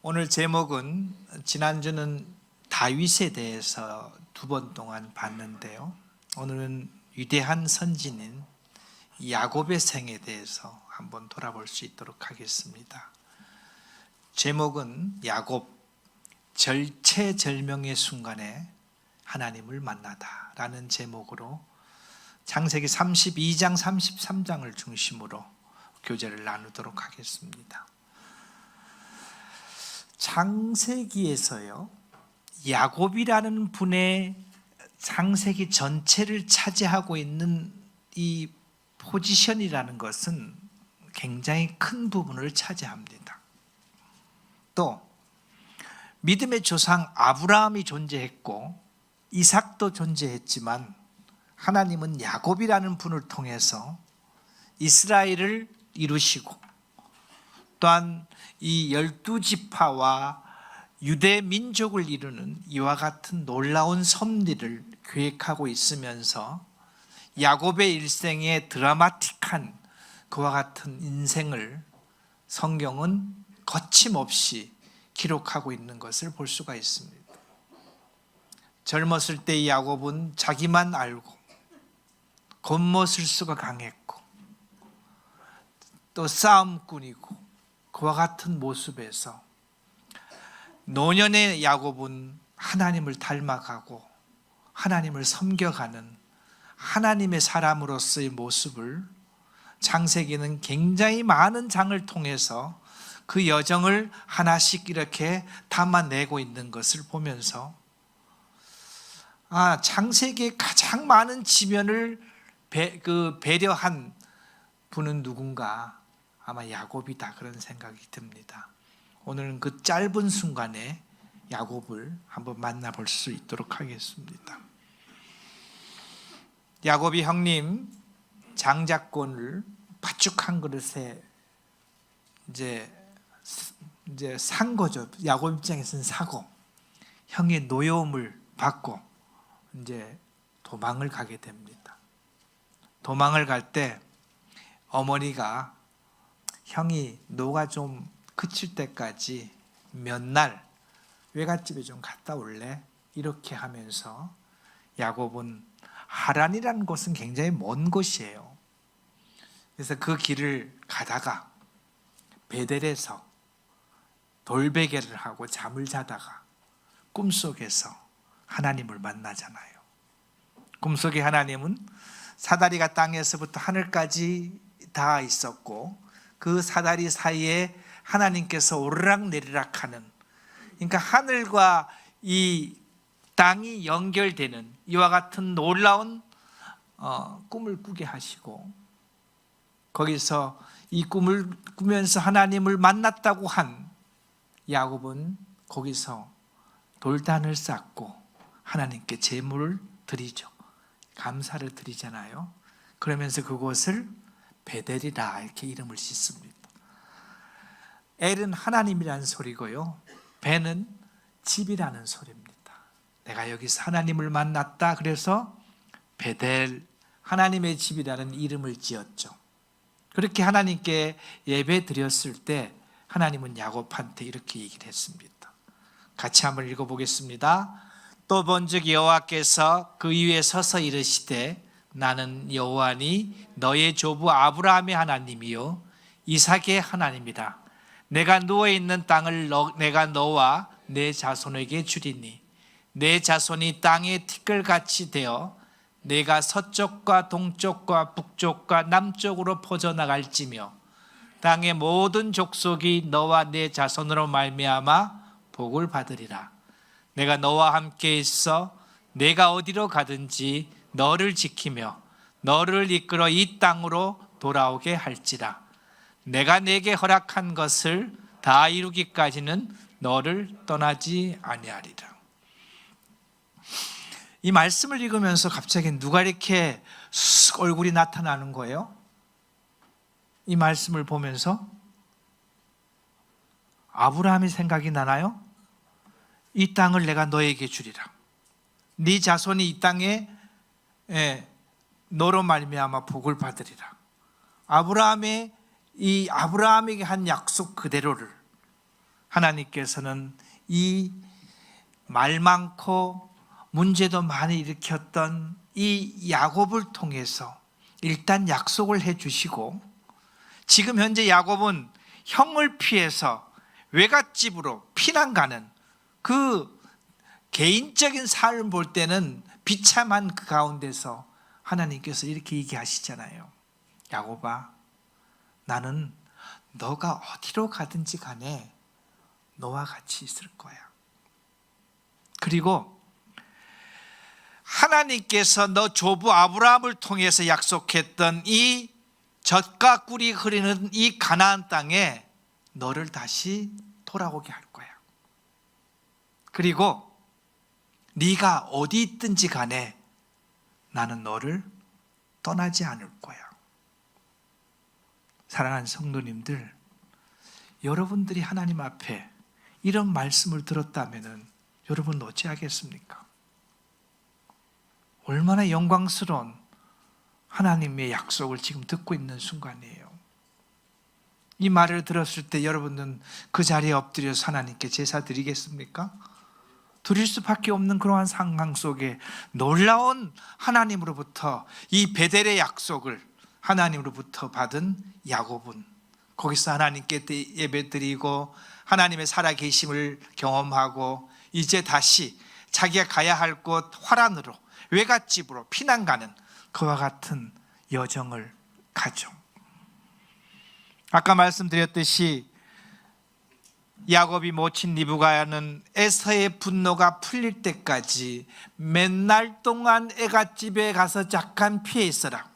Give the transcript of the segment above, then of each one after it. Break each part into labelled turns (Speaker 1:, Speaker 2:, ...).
Speaker 1: 오늘 제목은 지난주는 다윗에 대해서 2번 동안 봤는데요. 오늘은 위대한 선진인 야곱의 생에 대해서 한번 돌아볼 수 있도록 하겠습니다. 제목은 야곱 절체절명의 순간에 하나님을 만나다 라는 제목으로 창세기 32장 33장을 중심으로 교제를 나누도록 하겠습니다. 창세기에서요, 야곱이라는 분의 창세기 전체를 차지하고 있는 이 포지션이라는 것은 굉장히 큰 부분을 차지합니다. 또 믿음의 조상 아브라함이 존재했고 이삭도 존재했지만 하나님은 야곱이라는 분을 통해서 이스라엘을 이루시고 또한 이 12지파와 유대 민족을 이루는 이와 같은 놀라운 섭리를 계획하고 있으면서 야곱의 일생의 드라마틱한 그와 같은 인생을 성경은 거침없이 기록하고 있는 것을 볼 수가 있습니다. 젊었을 때 야곱은 자기만 알고 겉모술수가 강했고 또 싸움꾼이고 그와 같은 모습에서 노년의 야곱은 하나님을 닮아가고 하나님을 섬겨가는 하나님의 사람으로서의 모습을 창세기는 굉장히 많은 장을 통해서 그 여정을 하나씩 이렇게 담아내고 있는 것을 보면서 창세기의 가장 많은 지면을 배려한 분은 누군가? 아마 야곱이다, 그런 생각이 듭니다. 오늘은 그 짧은 순간에 야곱을 한번 만나볼 수 있도록 하겠습니다. 야곱이 형님 장자권을 팥죽 한 그릇에 이제 산 거죠. 야곱 입장에서는 사고 형의 노여움을 받고 이제 도망을 가게 됩니다. 도망을 갈 때 어머니가 형이 노가 좀 그칠 때까지 몇 날 외갓집에 좀 갔다 올래? 이렇게 하면서 야곱은 하란이라는 곳은 굉장히 먼 곳이에요. 그래서 그 길을 가다가 베델에서 돌베개를 하고 잠을 자다가 꿈속에서 하나님을 만나잖아요. 꿈속의 하나님은 사다리가 땅에서부터 하늘까지 닿아 있었고 그 사다리 사이에 하나님께서 오르락내리락 하는, 그러니까 하늘과 이 땅이 연결되는 이와 같은 놀라운 꿈을 꾸게 하시고 거기서 이 꿈을 꾸면서 하나님을 만났다고 한 야곱은 거기서 돌단을 쌓고 하나님께 제물을 드리죠. 감사를 드리잖아요. 그러면서 그곳을 베델이라 이렇게 이름을 짓습니다. 엘은 하나님이라는 소리고요, 베는 집이라는 소리입니다. 내가 여기서 하나님을 만났다, 그래서 베델, 하나님의 집이라는 이름을 지었죠. 그렇게 하나님께 예배 드렸을 때 하나님은 야곱한테 이렇게 얘기를 했습니다. 같이 한번 읽어보겠습니다. 또 본즉 여호와께서 그 위에 서서 이르시되 나는 여호와니 너의 조부 아브라함의 하나님이요 이삭의 하나님이라. 내가 누워있는 땅을 내가 너와 내 자손에게 주리니 내 자손이 땅의 티끌같이 되어 내가 서쪽과 동쪽과 북쪽과 남쪽으로 퍼져나갈지며 땅의 모든 족속이 너와 내 자손으로 말미암아 복을 받으리라. 내가 너와 함께 있어 내가 어디로 가든지 너를 지키며 너를 이끌어 이 땅으로 돌아오게 할지라. 내가 내게 허락한 것을 다 이루기까지는 너를 떠나지 아니하리라. 이 말씀을 읽으면서 갑자기 누가 이렇게 쓱 얼굴이 나타나는 거예요? 이 말씀을 보면서 아브라함이 생각이 나나요? 이 땅을 내가 너에게 주리라. 네 자손이 이 땅에 너로 말미암아 복을 받으리라. 아브라함에게 한 약속 그대로를 하나님께서는 이 말 많고 문제도 많이 일으켰던 이 야곱을 통해서 일단 약속을 해 주시고, 지금 현재 야곱은 형을 피해서 외갓집으로 피난 가는 그 개인적인 삶을 볼 때는 비참한 그 가운데서 하나님께서 이렇게 얘기하시잖아요. 야곱아, 나는 너가 어디로 가든지 간에 너와 같이 있을 거야. 그리고 하나님께서 너 조부 아브라함을 통해서 약속했던 이 젖과 꿀이 흐르는 이 가나안 땅에 너를 다시 돌아오게 할 거야. 그리고 네가 어디 있든지 간에 나는 너를 떠나지 않을 거야. 사랑하는 성도님들, 여러분들이 하나님 앞에 이런 말씀을 들었다면 여러분 어찌하겠습니까? 얼마나 영광스러운 하나님의 약속을 지금 듣고 있는 순간이에요. 이 말을 들었을 때 여러분은 그 자리에 엎드려서 하나님께 제사 드리겠습니까? 드릴 수밖에 없는 그러한 상황 속에 놀라운 하나님으로부터 이 베델의 약속을 하나님으로부터 받은 야곱은 거기서 하나님께 예배드리고 하나님의 살아계심을 경험하고 이제 다시 자기가 가야 할 곳 화란으로 외갓집으로 피난 가는 그와 같은 여정을 가죠. 아까 말씀드렸듯이 야곱이 모친 리브가는 에서의 분노가 풀릴 때까지 맨날 동안 애갓집에 가서 잠깐 피해 있어라.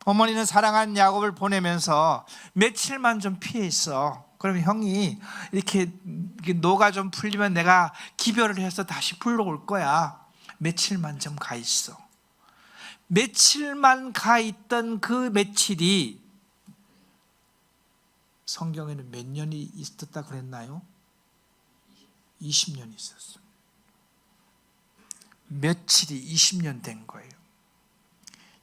Speaker 1: 어머니는 사랑하는 야곱을 보내면서 며칠만 좀 피해 있어. 그러면 형이 이렇게 노가 좀 풀리면 내가 기별을 해서 다시 불러올 거야. 며칠만 좀 가 있어. 며칠만 가 있던 그 며칠이 성경에는 몇 년이 있었다 그랬나요? 20년이 있었어요. 며칠이 20년 된 거예요.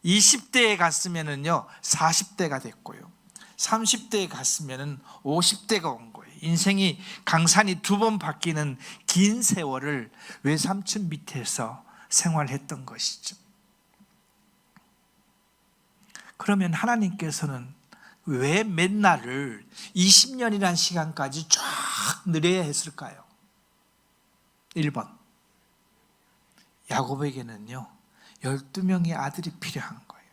Speaker 1: 20대에 갔으면은요 40대가 됐고요, 30대에 갔으면은 50대가 온 거예요. 인생이 강산이 2번 바뀌는 긴 세월을 외삼촌 밑에서 생활했던 것이죠. 그러면 하나님께서는 왜 맨날을 20년이라는 시간까지 쫙 늘려야 했을까요? 1번, 야곱에게는요 12명의 아들이 필요한 거예요.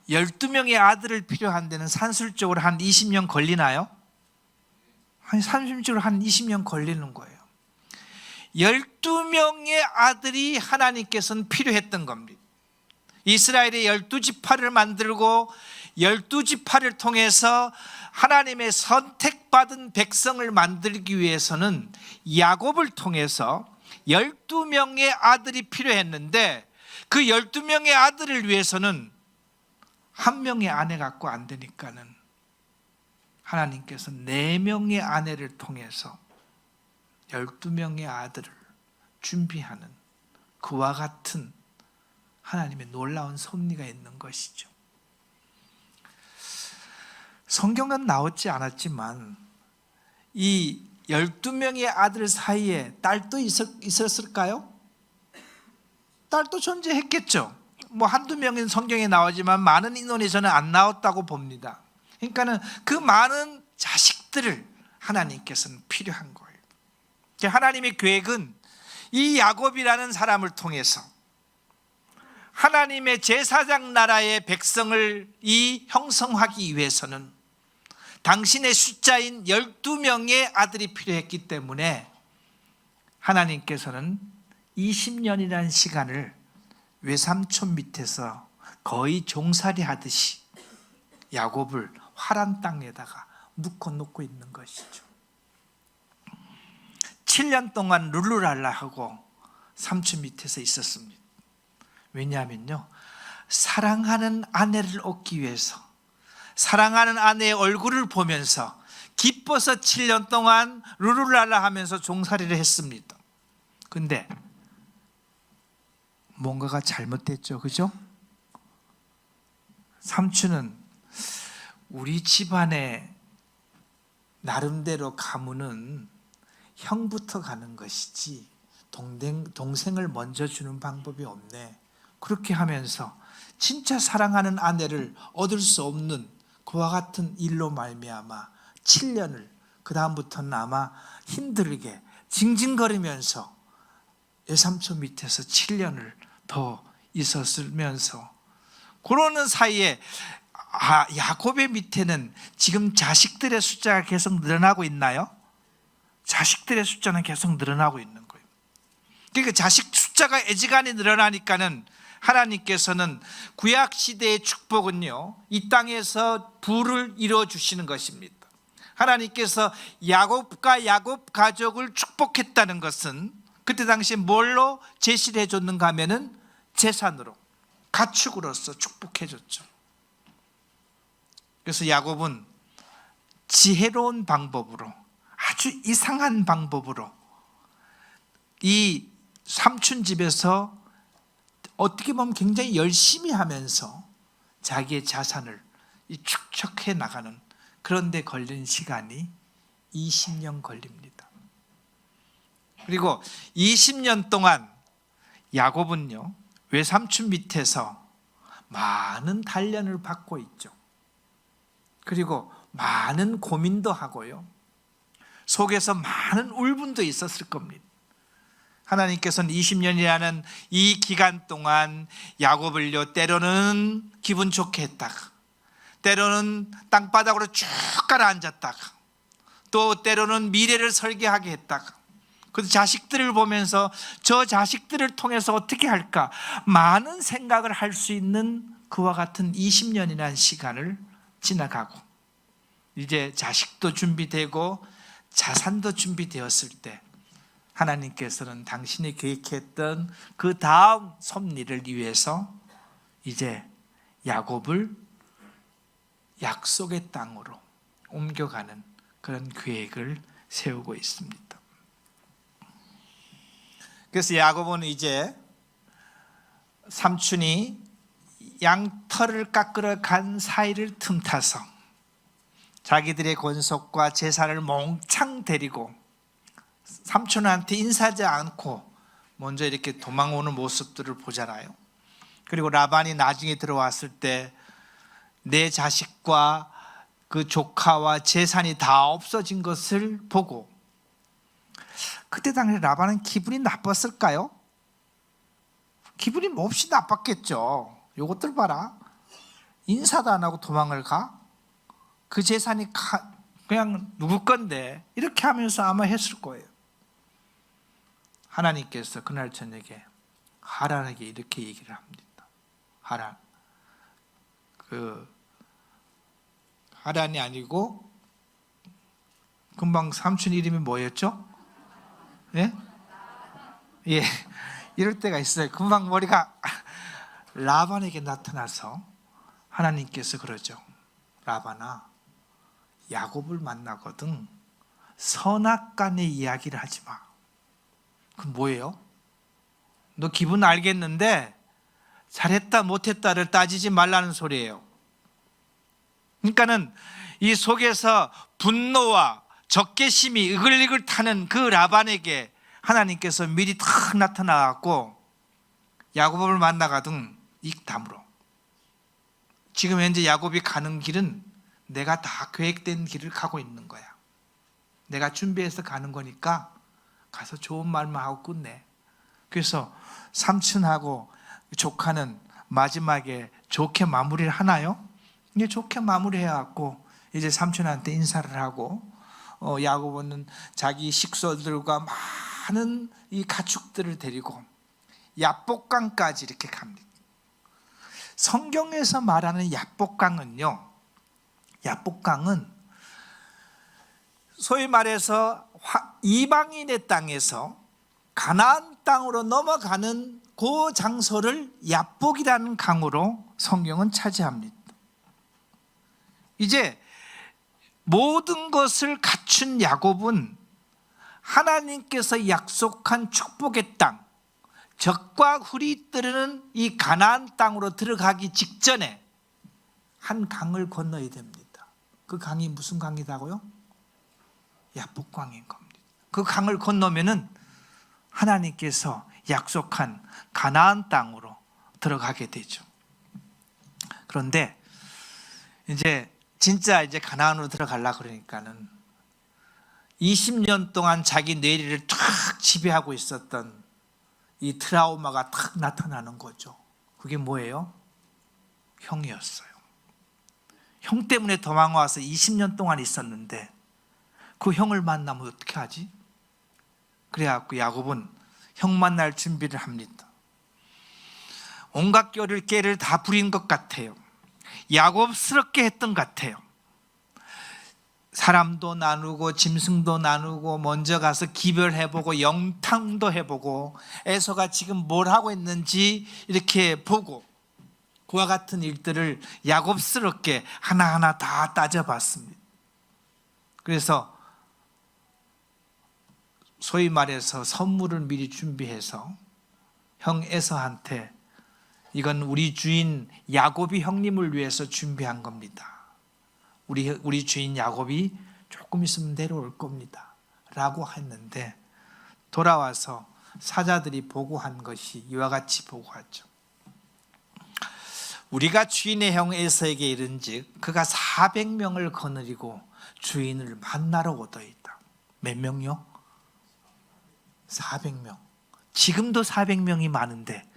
Speaker 1: 12명의 아들을 필요한 데는 산술적으로 한 20년 걸리나요? 한 30적으로 한 20년 걸리는 거예요. 12명의 아들이 하나님께서는 필요했던 겁니다. 이스라엘의 12지파를 만들고 12지파를 통해서 하나님의 선택받은 백성을 만들기 위해서는 야곱을 통해서 12명의 아들이 필요했는데, 그 12명의 아들을 위해서는 한 명의 아내 갖고 안 되니까는 하나님께서 4명의 아내를 통해서 12명의 아들을 준비하는 그와 같은 하나님의 놀라운 섭리가 있는 것이죠. 성경은 나오지 않았지만 이 12명의 아들 사이에 딸도 있었을까요? 딸도 존재했겠죠. 뭐 한두 명은 성경에 나오지만 많은 인원에서는 안 나왔다고 봅니다. 그러니까는 그 많은 자식들을 하나님께서는 필요한 거예요. 하나님의 계획은 이 야곱이라는 사람을 통해서 하나님의 제사장 나라의 백성을 형성하기 위해서는 당신의 숫자인 12명의 아들이 필요했기 때문에 하나님께서는 20년이라는 시간을 외삼촌 밑에서 거의 종살이 하듯이 야곱을 화란 땅에다가 묶어놓고 있는 것이죠. 7년 동안 룰루랄라하고 삼촌 밑에서 있었습니다. 왜냐하면요, 사랑하는 아내를 얻기 위해서, 사랑하는 아내의 얼굴을 보면서 기뻐서 7년 동안 룰루랄라 하면서 종살이를 했습니다. 근데 뭔가가 잘못됐죠, 그죠? 삼촌은 우리 집안에 나름대로 가문은 형부터 가는 것이지 동생을 먼저 주는 방법이 없네. 그렇게 하면서 진짜 사랑하는 아내를 얻을 수 없는 그와 같은 일로 말미암아 7년을 그 다음부터는 아마 힘들게 징징거리면서 외삼촌 밑에서 7년을 더 있었으면서 그러는 사이에 야곱의 밑에는 지금 자식들의 숫자가 계속 늘어나고 있나요? 자식들의 숫자는 계속 늘어나고 있는 거예요. 그러니까 자식 숫자가 애지간히 늘어나니까는 하나님께서는 구약 시대의 축복은요, 이 땅에서 부를 이루어 주시는 것입니다. 하나님께서 야곱과 야곱 가족을 축복했다는 것은 그때 당시에 뭘로 제시를 해줬는가 하면은 재산으로, 가축으로서 축복해 줬죠. 그래서 야곱은 지혜로운 방법으로, 아주 이상한 방법으로 이 삼촌 집에서 어떻게 보면 굉장히 열심히 하면서 자기의 자산을 축적해 나가는, 그런데 걸린 시간이 20년 걸립니다. 그리고 20년 동안 야곱은요, 외삼촌 밑에서 많은 단련을 받고 있죠. 그리고 많은 고민도 하고요, 속에서 많은 울분도 있었을 겁니다. 하나님께서는 20년이라는 이 기간 동안 야곱을요, 때로는 기분 좋게 했다가, 때로는 땅바닥으로 쭉 가라앉았다가, 또 때로는 미래를 설계하게 했다가, 그 자식들을 보면서 저 자식들을 통해서 어떻게 할까 많은 생각을 할 수 있는 그와 같은 20년이라는 시간을 지나가고, 이제 자식도 준비되고 자산도 준비되었을 때 하나님께서는 당신이 계획했던 그 다음 섭리를 위해서 이제 야곱을 약속의 땅으로 옮겨가는 그런 계획을 세우고 있습니다. 그래서 야곱은 이제 삼촌이 양털을 깎으러 간 사이를 틈타서 자기들의 권속과 재산을 몽창 데리고 삼촌한테 인사하지 않고 먼저 이렇게 도망오는 모습들을 보잖아요. 그리고 라반이 나중에 들어왔을 때 내 자식과 그 조카와 재산이 다 없어진 것을 보고, 그때 당시 라반은 기분이 나빴을까요? 기분이 몹시 나빴겠죠. 요것들 봐라, 인사도 안 하고 도망을 가? 그 재산이 그냥 누구 건데, 이렇게 하면서 아마 했을 거예요. 하나님께서 그날 저녁에 하란에게 이렇게 얘기를 합니다. 하란, 하란이 아니고 금방 삼촌 이름이 뭐였죠? 예? 예, 이럴 때가 있어요. 금방 머리가 라반에게 나타나서 하나님께서 그러죠. 라반아, 야곱을 만나거든 선악간의 이야기를 하지 마. 그럼 뭐예요? 너 기분 알겠는데 잘했다 못했다를 따지지 말라는 소리예요. 그러니까는 이 속에서 분노와 적개심이 이글이글 타는 그 라반에게 하나님께서 미리 탁 나타나갖고 야곱을 만나가든 입 다물어. 지금 현재 야곱이 가는 길은 내가 다 계획된 길을 가고 있는 거야. 내가 준비해서 가는 거니까 가서 좋은 말만 하고 끝내. 그래서 삼촌하고 조카는 마지막에 좋게 마무리를 하나요? 이게 좋게 마무리해갖고 이제 삼촌한테 인사를 하고, 야곱은 자기 식소들과 많은 이 가축들을 데리고 야복강까지 이렇게 갑니다. 성경에서 말하는 야복강은요, 야복강은 소위 말해서 이방인의 땅에서 가나안 땅으로 넘어가는 그 장소를 야복이라는 강으로 성경은 차지합니다. 이제 모든 것을 갖춘 야곱은 하나님께서 약속한 축복의 땅, 적과 훌이 뜨는 이 가나안 땅으로 들어가기 직전에 한 강을 건너야 됩니다. 그 강이 무슨 강이라고요? 야복강인 겁니다. 그 강을 건너면은 하나님께서 약속한 가나안 땅으로 들어가게 되죠. 그런데 이제 진짜 이제 가나안으로 들어가려고 그러니까는 20년 동안 자기 뇌리를 탁 지배하고 있었던 이 트라우마가 탁 나타나는 거죠. 그게 뭐예요? 형이었어요. 형 때문에 도망와서 20년 동안 있었는데 그 형을 만나면 어떻게 하지? 그래갖고 야곱은 형 만날 준비를 합니다. 온갖 깨를 다 부린 것 같아요. 야곱스럽게 했던 것 같아요. 사람도 나누고 짐승도 나누고 먼저 가서 기별해보고 영탕도 해보고 에서가 지금 뭘 하고 있는지 이렇게 보고 그와 같은 일들을 야곱스럽게 하나하나 다 따져봤습니다. 그래서 소위 말해서 선물을 미리 준비해서 형 에서한테 이건 우리 주인 야곱이 형님을 위해서 준비한 겁니다. 우리 주인 야곱이 조금 있으면 내려올 겁니다 라고 했는데 돌아와서 사자들이 보고한 것이 이와 같이 보고하죠. 우리가 주인의 형 에서에게 이른즉 그가 400명을 거느리고 주인을 만나러 오더이다. 몇 명요? 400명. 지금도 400명이 많은데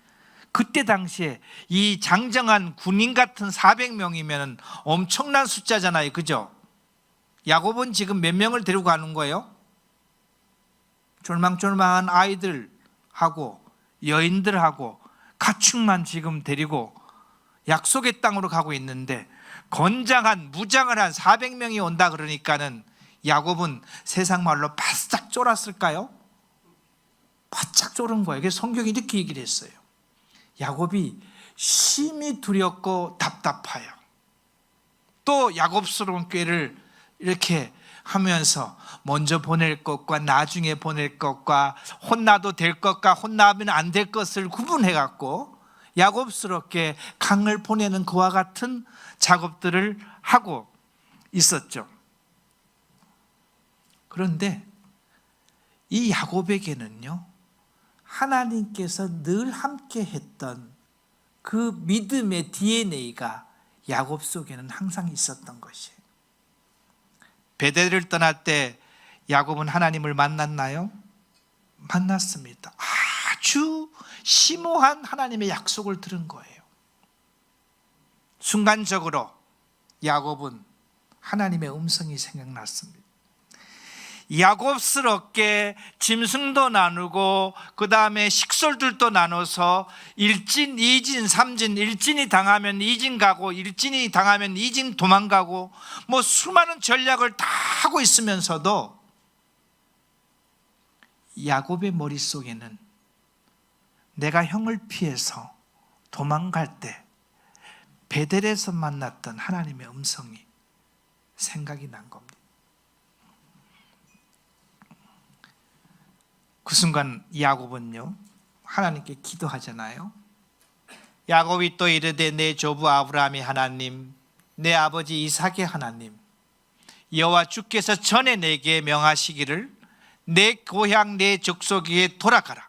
Speaker 1: 그때 당시에 이 장정한 군인 같은 400명이면 엄청난 숫자잖아요. 그죠? 야곱은 지금 몇 명을 데리고 가는 거예요? 쫄망쫄망한 아이들하고 여인들하고 가축만 지금 데리고 약속의 땅으로 가고 있는데 건장한 무장을 한 400명이 온다 그러니까는 야곱은 세상 말로 바싹 쫄았을까요? 바짝 쫄은 거예요. 그래서 성경이 이렇게 얘기를 했어요. 야곱이 심히 두렵고 답답하여 또 야곱스러운 꾀를 이렇게 하면서 먼저 보낼 것과 나중에 보낼 것과 혼나도 될 것과 혼나면 안 될 것을 구분해 갖고 야곱스럽게 강을 보내는 그와 같은 작업들을 하고 있었죠. 그런데 이 야곱에게는요 하나님께서 늘 함께 했던 그 믿음의 DNA가 야곱 속에는 항상 있었던 것이에요. 베델을 떠날 때 야곱은 하나님을 만났나요? 만났습니다. 아주 심오한 하나님의 약속을 들은 거예요. 순간적으로 야곱은 하나님의 음성이 생각났습니다. 야곱스럽게 짐승도 나누고 그 다음에 식솔들도 나눠서 1진, 2진, 3진, 1진이 당하면 2진 가고 1진이 당하면 2진 도망가고 뭐 수많은 전략을 다 하고 있으면서도 야곱의 머릿속에는 내가 형을 피해서 도망갈 때 베델에서 만났던 하나님의 음성이 생각이 난 겁니다. 그 순간 야곱은요 하나님께 기도하잖아요. 야곱이 또 이르되 내 조부 아브라함의 하나님 내 아버지 이삭의 하나님 여호와 주께서 전에 내게 명하시기를 내 고향 내 족속에 돌아가라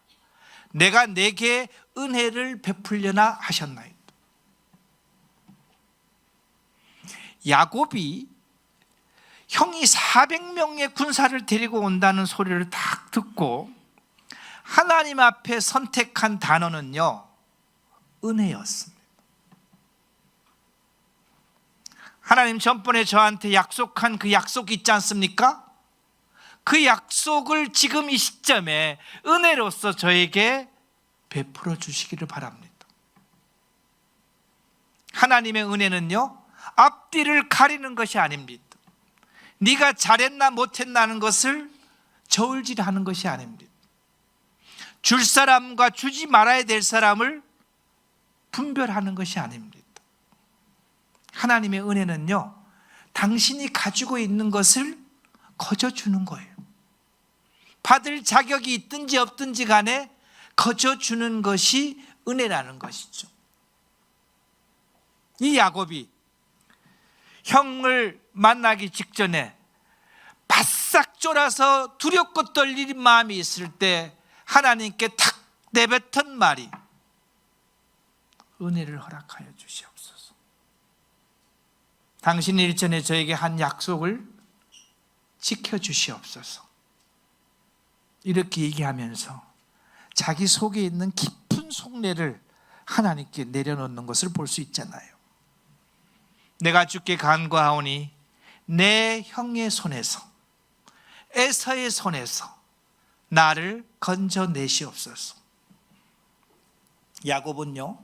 Speaker 1: 내가 내게 은혜를 베풀려나 하셨나이다. 야곱이 형이 400명의 군사를 데리고 온다는 소리를 딱 듣고 하나님 앞에 선택한 단어는요 은혜였습니다. 하나님 전번에 저한테 약속한 그 약속이 있지 않습니까? 그 약속을 지금 이 시점에 은혜로서 저에게 베풀어 주시기를 바랍니다. 하나님의 은혜는요 앞뒤를 가리는 것이 아닙니다. 네가 잘했나 못했나는 것을 저울질하는 것이 아닙니다. 줄 사람과 주지 말아야 될 사람을 분별하는 것이 아닙니다. 하나님의 은혜는요 당신이 가지고 있는 것을 거저주는 거예요. 받을 자격이 있든지 없든지 간에 거저주는 것이 은혜라는 것이죠. 이 야곱이 형을 만나기 직전에 바싹 싹 쫄아서 두렵고 떨리는 마음이 있을 때 하나님께 탁 내뱉은 말이 은혜를 허락하여 주시옵소서. 당신이 일전에 저에게 한 약속을 지켜주시옵소서. 이렇게 얘기하면서 자기 속에 있는 깊은 속내를 하나님께 내려놓는 것을 볼 수 있잖아요. 내가 주께 간구하오니 내 형의 손에서, 에서의 손에서 나를 건져내시옵소서. 야곱은요,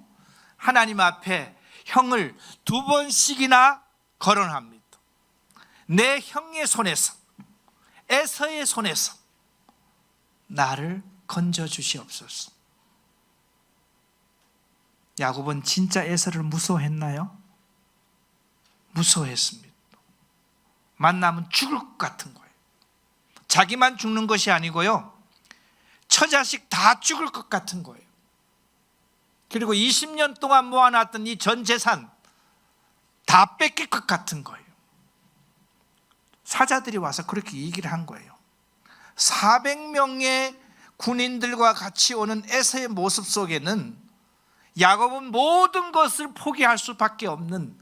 Speaker 1: 하나님 앞에 형을 2번씩이나 거론합니다. 내 형의 손에서, 에서의 손에서 나를 건져주시옵소서. 야곱은 진짜 에서를 무서워했나요? 무서워했습니다. 만나면 죽을 것 같은 거예요. 자기만 죽는 것이 아니고요, 처자식 다 죽을 것 같은 거예요. 그리고 20년 동안 모아놨던 이 전 재산 다 뺏길 것 같은 거예요. 사자들이 와서 그렇게 얘기를 한 거예요. 400명의 군인들과 같이 오는 에서의 모습 속에는 야곱은 모든 것을 포기할 수밖에 없는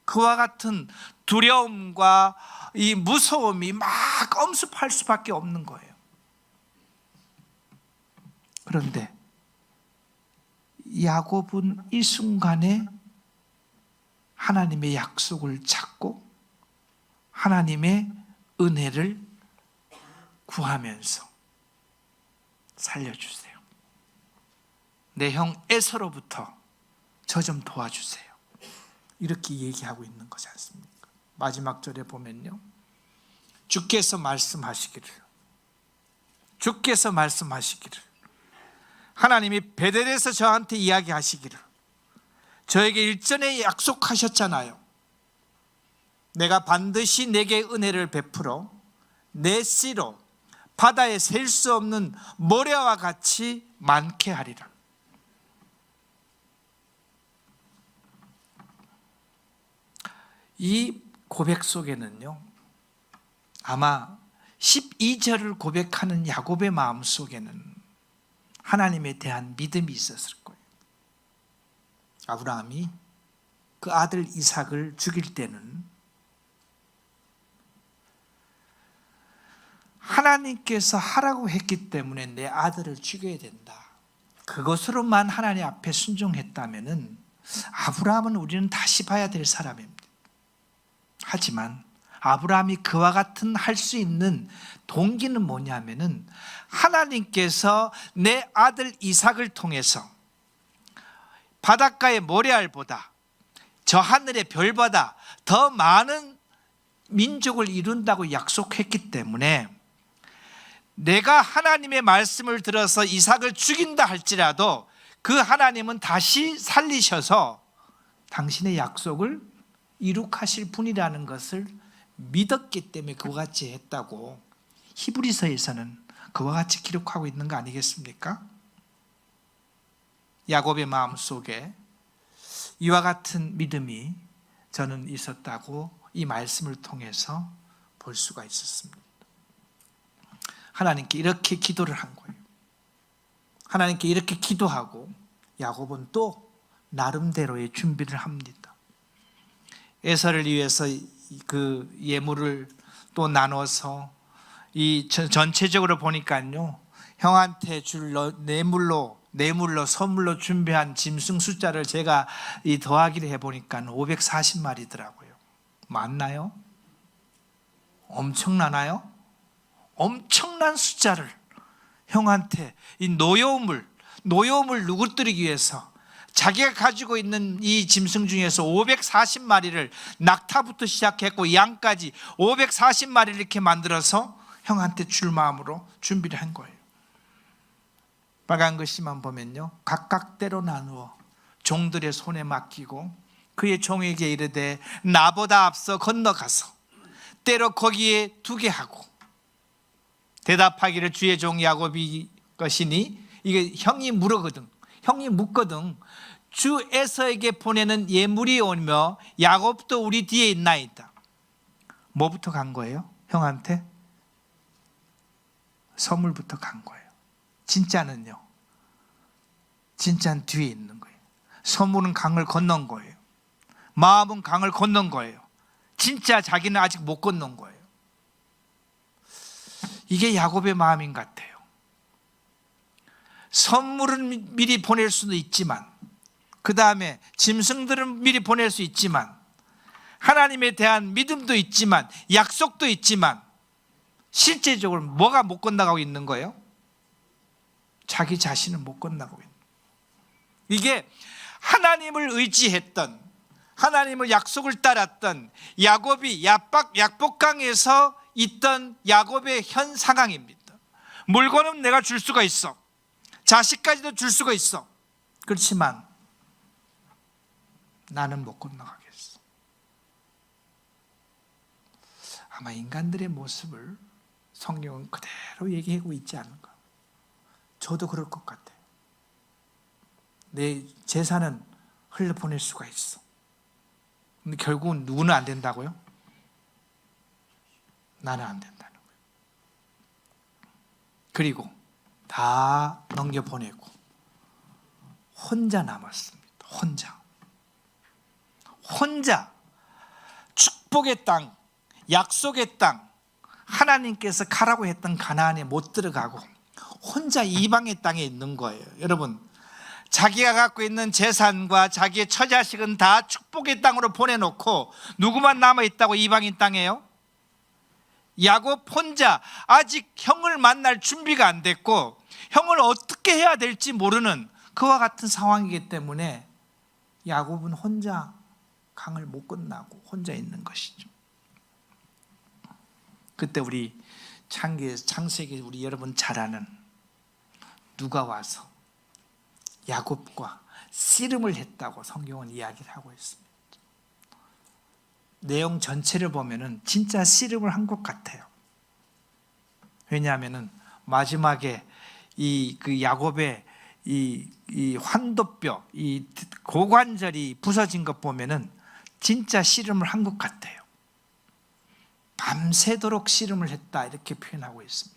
Speaker 1: 그와 같은 두려움과 이 무서움이 막 엄습할 수밖에 없는 거예요. 그런데 야곱은 이 순간에 하나님의 약속을 찾고 하나님의 은혜를 구하면서 살려주세요. 내 형 에서로부터 저 좀 도와주세요. 이렇게 얘기하고 있는 거지 않습니까? 마지막 절에 보면요, 주께서 말씀하시기를, 하나님이 베델에서 저한테 이야기하시기를, 저에게 일전에 약속하셨잖아요. 내가 반드시 내게 은혜를 베풀어 내 씨로 바다에 셀 수 없는 모래와 같이 많게 하리라. 이 고백 속에는요, 아마 12절을 고백하는 야곱의 마음 속에는 하나님에 대한 믿음이 있었을 거예요. 아브라함이 그 아들 이삭을 죽일 때는 하나님께서 하라고 했기 때문에 내 아들을 죽여야 된다, 그것으로만 하나님 앞에 순종했다면 아브라함은 우리는 다시 봐야 될 사람입니다. 하지만 아브라함이 그와 같은 할 수 있는 동기는 뭐냐면은 하나님께서 내 아들 이삭을 통해서 바닷가의 모래알보다 저 하늘의 별보다 더 많은 민족을 이룬다고 약속했기 때문에 내가 하나님의 말씀을 들어서 이삭을 죽인다 할지라도 그 하나님은 다시 살리셔서 당신의 약속을 이룩하실 분이라는 것을 믿었기 때문에 그와 같이 했다고 히브리서에서는 그와 같이 기록하고 있는 거 아니겠습니까? 야곱의 마음속에 이와 같은 믿음이 저는 있었다고 이 말씀을 통해서 볼 수가 있었습니다. 하나님께 이렇게 기도를 한 거예요. 하나님께 이렇게 기도하고 야곱은 또 나름대로의 준비를 합니다. 에서를 위해서 그 예물을 또 나눠서 이 전체적으로 보니까요, 형한테 줄 뇌물로 선물로 준비한 짐승 숫자를 제가 이 더하기를 해보니까 540마리더라고요. 맞나요? 엄청나나요? 엄청난 숫자를 형한테 이 노여움을 누구뜨리기 위해서 자기가 가지고 있는 이 짐승 중에서 540마리를 낙타부터 시작했고 양까지 540마리를 이렇게 만들어서 형한테 줄 마음으로 준비를 한 거예요. 빨간 글씨만 보면요, 각각 때로 나누어 종들의 손에 맡기고 그의 종에게 이르되 나보다 앞서 건너가서 때로 거기에 두게 하고, 대답하기를 주의 종 야곱이 것이니, 이게 형이 묻거든 주 에서에게 보내는 예물이 오며 야곱도 우리 뒤에 있나이다. 뭐부터 간 거예요? 형한테 선물부터 간 거예요. 진짜는요, 진짜는 뒤에 있는 거예요. 선물은 강을 건넌 거예요. 마음은 강을 건넌 거예요. 진짜 자기는 아직 못 건넌 거예요. 이게 야곱의 마음인 것 같아요. 선물은 미리 보낼 수도 있지만, 그 다음에 짐승들은 미리 보낼 수 있지만, 하나님에 대한 믿음도 있지만, 약속도 있지만, 실제적으로 뭐가 못 건너가고 있는 거예요? 자기 자신은 못 건너가고 있는 거예요. 이게 하나님을 의지했던, 하나님을 약속을 따랐던 야곱이 약복강에서 있던 야곱의 현 상황입니다. 물건은 내가 줄 수가 있어, 자식까지도 줄 수가 있어. 그렇지만 나는 못 건너가겠어. 아마 인간들의 모습을 성경은 그대로 얘기하고 있지 않은가. 저도 그럴 것 같아요. 내 재산은 흘려보낼 수가 있어. 근데 결국은 누구는 안 된다고요? 나는 안 된다는 거예요. 그리고 다 넘겨보내고 혼자 남았습니다. 혼자 축복의 땅, 약속의 땅, 하나님께서 가라고 했던 가나안에 못 들어가고 혼자 이방의 땅에 있는 거예요. 여러분, 자기가 갖고 있는 재산과 자기의 처자식은 다 축복의 땅으로 보내놓고 누구만 남아있다고? 이방인 땅이에요. 야곱 혼자 아직 형을 만날 준비가 안 됐고 형을 어떻게 해야 될지 모르는 그와 같은 상황이기 때문에 야곱은 혼자 강을 못 건너고 혼자 있는 것이죠. 그때 우리 창세기 우리 여러분 잘 아는 누가 와서 야곱과 씨름을 했다고 성경은 이야기를 하고 있습니다. 내용 전체를 보면은 진짜 씨름을 한 것 같아요. 왜냐하면은 마지막에 그 야곱의 이 환도뼈, 이 고관절이 부서진 것 보면은 진짜 씨름을 한 것 같아요. 밤새도록 씨름을 했다 이렇게 표현하고 있습니다.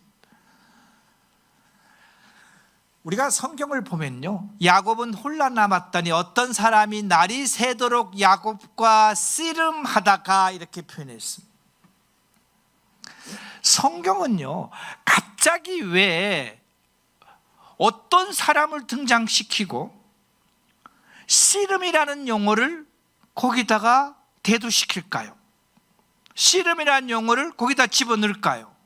Speaker 1: 우리가 성경을 보면요, 야곱은 홀라 남았더니 어떤 사람이 날이 새도록 야곱과 씨름하다가 이렇게 표현했습니다. 성경은요, 갑자기 왜 어떤 사람을 등장시키고 씨름이라는 용어를 거기다가 대두시킬까요? 씨름이라는 용어를 거기다 집어넣을까요?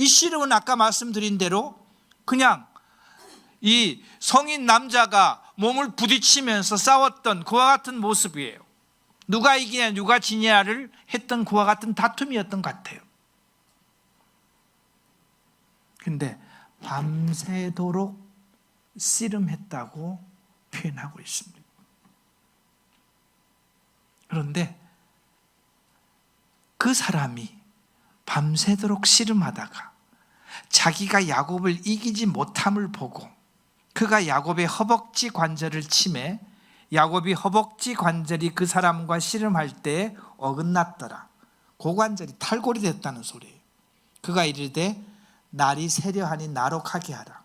Speaker 1: 이 씨름은 아까 말씀드린 대로 그냥 이 성인 남자가 몸을 부딪히면서 싸웠던 그와 같은 모습이에요. 누가 이기냐 누가 지냐를 했던 그와 같은 다툼이었던 것 같아요. 근데 밤새도록 씨름했다고 표현하고 있습니다. 그런데 그 사람이 밤새도록 씨름하다가 자기가 야곱을 이기지 못함을 보고 그가 야곱의 허벅지 관절을 치매 야곱이 허벅지 관절이 그 사람과 씨름할 때 어긋났더라. 고관절이 탈골이 됐다는 소리예요. 그가 이르되 날이 새려하니 나록하게 하라.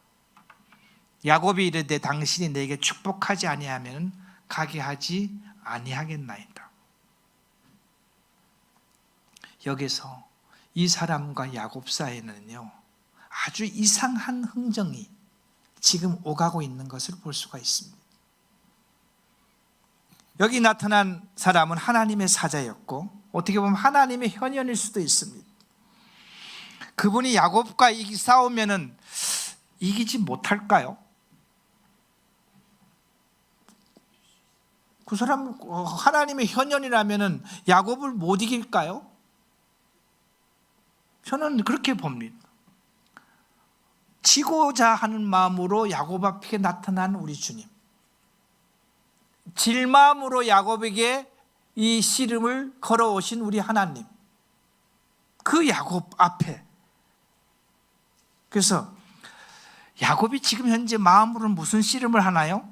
Speaker 1: 야곱이 이르되 당신이 내게 축복하지 아니하면 가게 하지 아니하겠나이다. 여기서 이 사람과 야곱 사이에는요, 아주 이상한 흥정이 지금 오가고 있는 것을 볼 수가 있습니다. 여기 나타난 사람은 하나님의 사자였고 어떻게 보면 하나님의 현현일 수도 있습니다. 그분이 야곱과 싸우면은 이기지 못할까요? 그 사람 하나님의 현현이라면은 야곱을 못 이길까요? 저는 그렇게 봅니다. 지고자 하는 마음으로 야곱 앞에 나타난 우리 주님, 질 마음으로 야곱에게 이 씨름을 걸어오신 우리 하나님, 그 야곱 앞에. 그래서 야곱이 지금 현재 마음으로는 무슨 씨름을 하나요?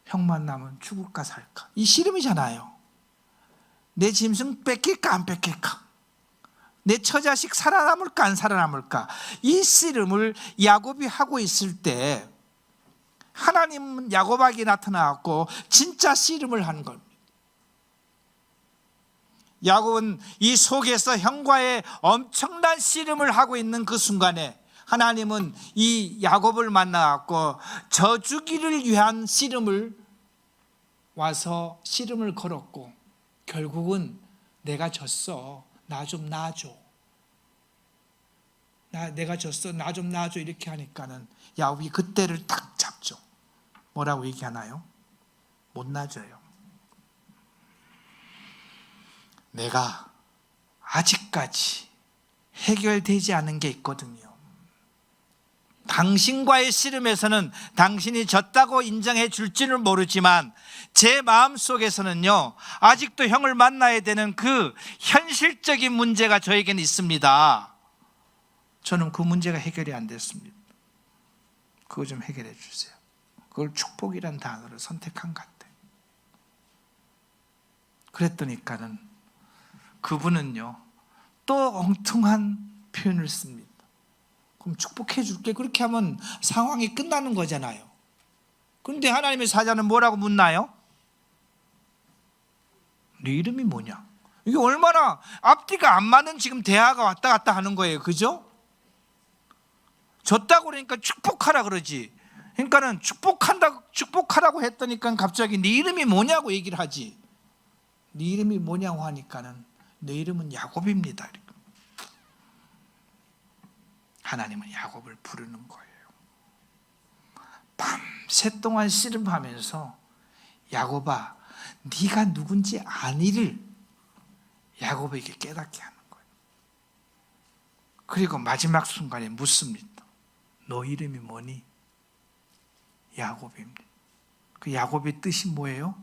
Speaker 1: 형만 남은 죽을까 살까, 이 씨름이잖아요. 내 짐승 뺏길까 안 뺏길까? 내 처자식 살아남을까 안 살아남을까? 이 씨름을 야곱이 하고 있을 때 하나님은 야곱에게 나타나갖고 진짜 씨름을 하는 겁니다. 야곱은 이 속에서 형과의 엄청난 씨름을 하고 있는 그 순간에 하나님은 이 야곱을 만나갖고 저주기를 위한 씨름을 와서 씨름을 걸었고, 결국은 내가 졌어, 나 좀 놔줘, 내가 졌어, 나 좀 놔줘, 이렇게 하니까는 야곱이 그때를 딱 잡죠. 뭐라고 얘기하나요? 못 놔줘요. 내가 아직까지 해결되지 않은 게 있거든요. 당신과의 씨름에서는 당신이 졌다고 인정해 줄지는 모르지만 제 마음속에서는요, 아직도 형을 만나야 되는 그 현실적인 문제가 저에게는 있습니다. 저는 그 문제가 해결이 안 됐습니다. 그거 좀 해결해 주세요. 그걸 축복이란 단어를 선택한 것 같아요. 그랬더니까는 그분은요, 또 엉뚱한 표현을 씁니다. 그럼 축복해 줄게, 그렇게 하면 상황이 끝나는 거잖아요. 그런데 하나님의 사자는 뭐라고 묻나요? 네 이름이 뭐냐? 이게 얼마나 앞뒤가 안 맞는 지금 대화가 왔다 갔다 하는 거예요. 그죠? 졌다고 그러니까 축복하라 그러지. 그러니까는 축복하라고 했더니까 갑자기 네 이름이 뭐냐고 얘기를 하지. 네 이름이 뭐냐고 하니까는 내 이름은 야곱입니다. 하나님은 야곱을 부르는 거예요. 밤새 동안 씨름하면서 야곱아, 네가 누군지 아니를 야곱에게 깨닫게 하는 거예요. 그리고 마지막 순간에 묻습니다. 너 이름이 뭐니? 야곱입니다. 그 야곱의 뜻이 뭐예요?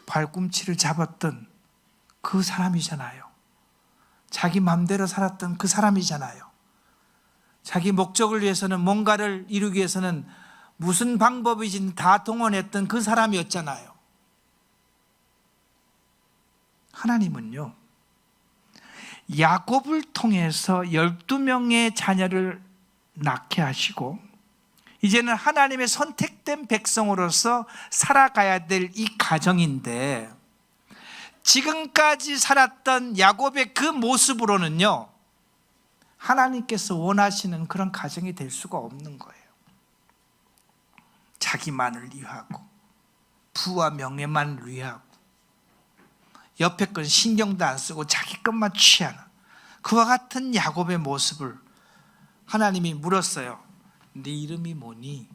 Speaker 1: 발꿈치를 잡았던 그 사람이잖아요. 자기 마음대로 살았던 그 사람이잖아요. 자기 목적을 위해서는, 뭔가를 이루기 위해서는 무슨 방법이든 다 동원했던 그 사람이었잖아요. 하나님은요, 야곱을 통해서 12명의 자녀를 낳게 하시고 이제는 하나님의 선택된 백성으로서 살아가야 될 이 가정인데, 지금까지 살았던 야곱의 그 모습으로는요, 하나님께서 원하시는 그런 가정이 될 수가 없는 거예요. 자기만을 위하고 부와 명예만 위하고 옆에 건 신경도 안 쓰고 자기 것만 취하는 그와 같은 야곱의 모습을 하나님이 물었어요. 네 이름이 뭐니?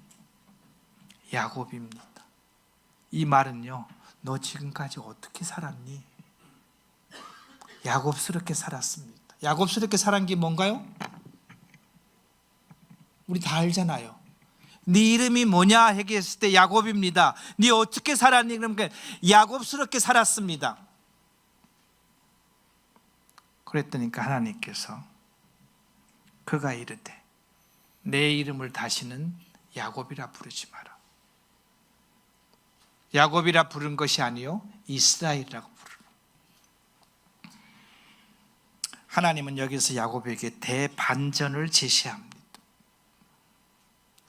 Speaker 1: 야곱입니다. 이 말은요, 너 지금까지 어떻게 살았니? 야곱스럽게 살았습니다. 야곱스럽게 살은 게 뭔가요? 우리 다 알잖아요. 네 이름이 뭐냐 얘기했을 때 야곱입니다. 네 어떻게 살았니? 그러니까 야곱스럽게 살았습니다. 그랬더니까 하나님께서 그가 이르되 내 이름을 다시는 야곱이라 부르지 마라. 야곱이라 부른 것이 아니요 이스라엘이라고 부르라. 하나님은 여기서 야곱에게 대반전을 제시합니다.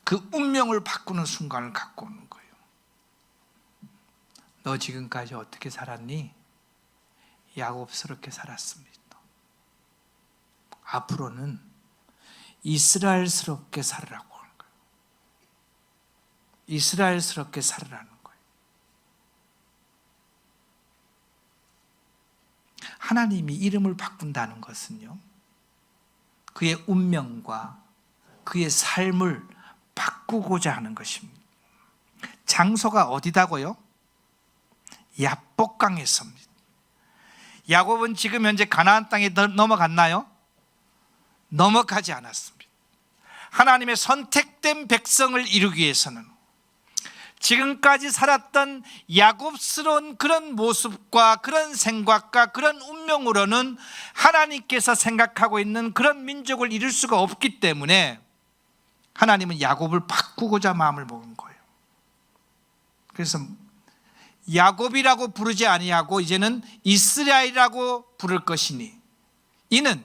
Speaker 1: 그 운명을 바꾸는 순간을 갖고 오는 거예요. 너 지금까지 어떻게 살았니? 야곱스럽게 살았습니다. 앞으로는 이스라엘스럽게 살으라고 하는 거예요. 이스라엘스럽게 살으라는 거예요. 하나님이 이름을 바꾼다는 것은요, 그의 운명과 그의 삶을 바꾸고자 하는 것입니다. 장소가 어디다고요? 야복강에서입니다. 야곱은 지금 현재 가나안 땅에 넘어갔나요? 넘어가지 않았습니다. 하나님의 선택된 백성을 이루기 위해서는 지금까지 살았던 야곱스러운 그런 모습과 그런 생각과 그런 운명으로는 하나님께서 생각하고 있는 그런 민족을 이룰 수가 없기 때문에 하나님은 야곱을 바꾸고자 마음을 먹은 거예요. 그래서 야곱이라고 부르지 아니하고 이제는 이스라엘이라고 부를 것이니 이는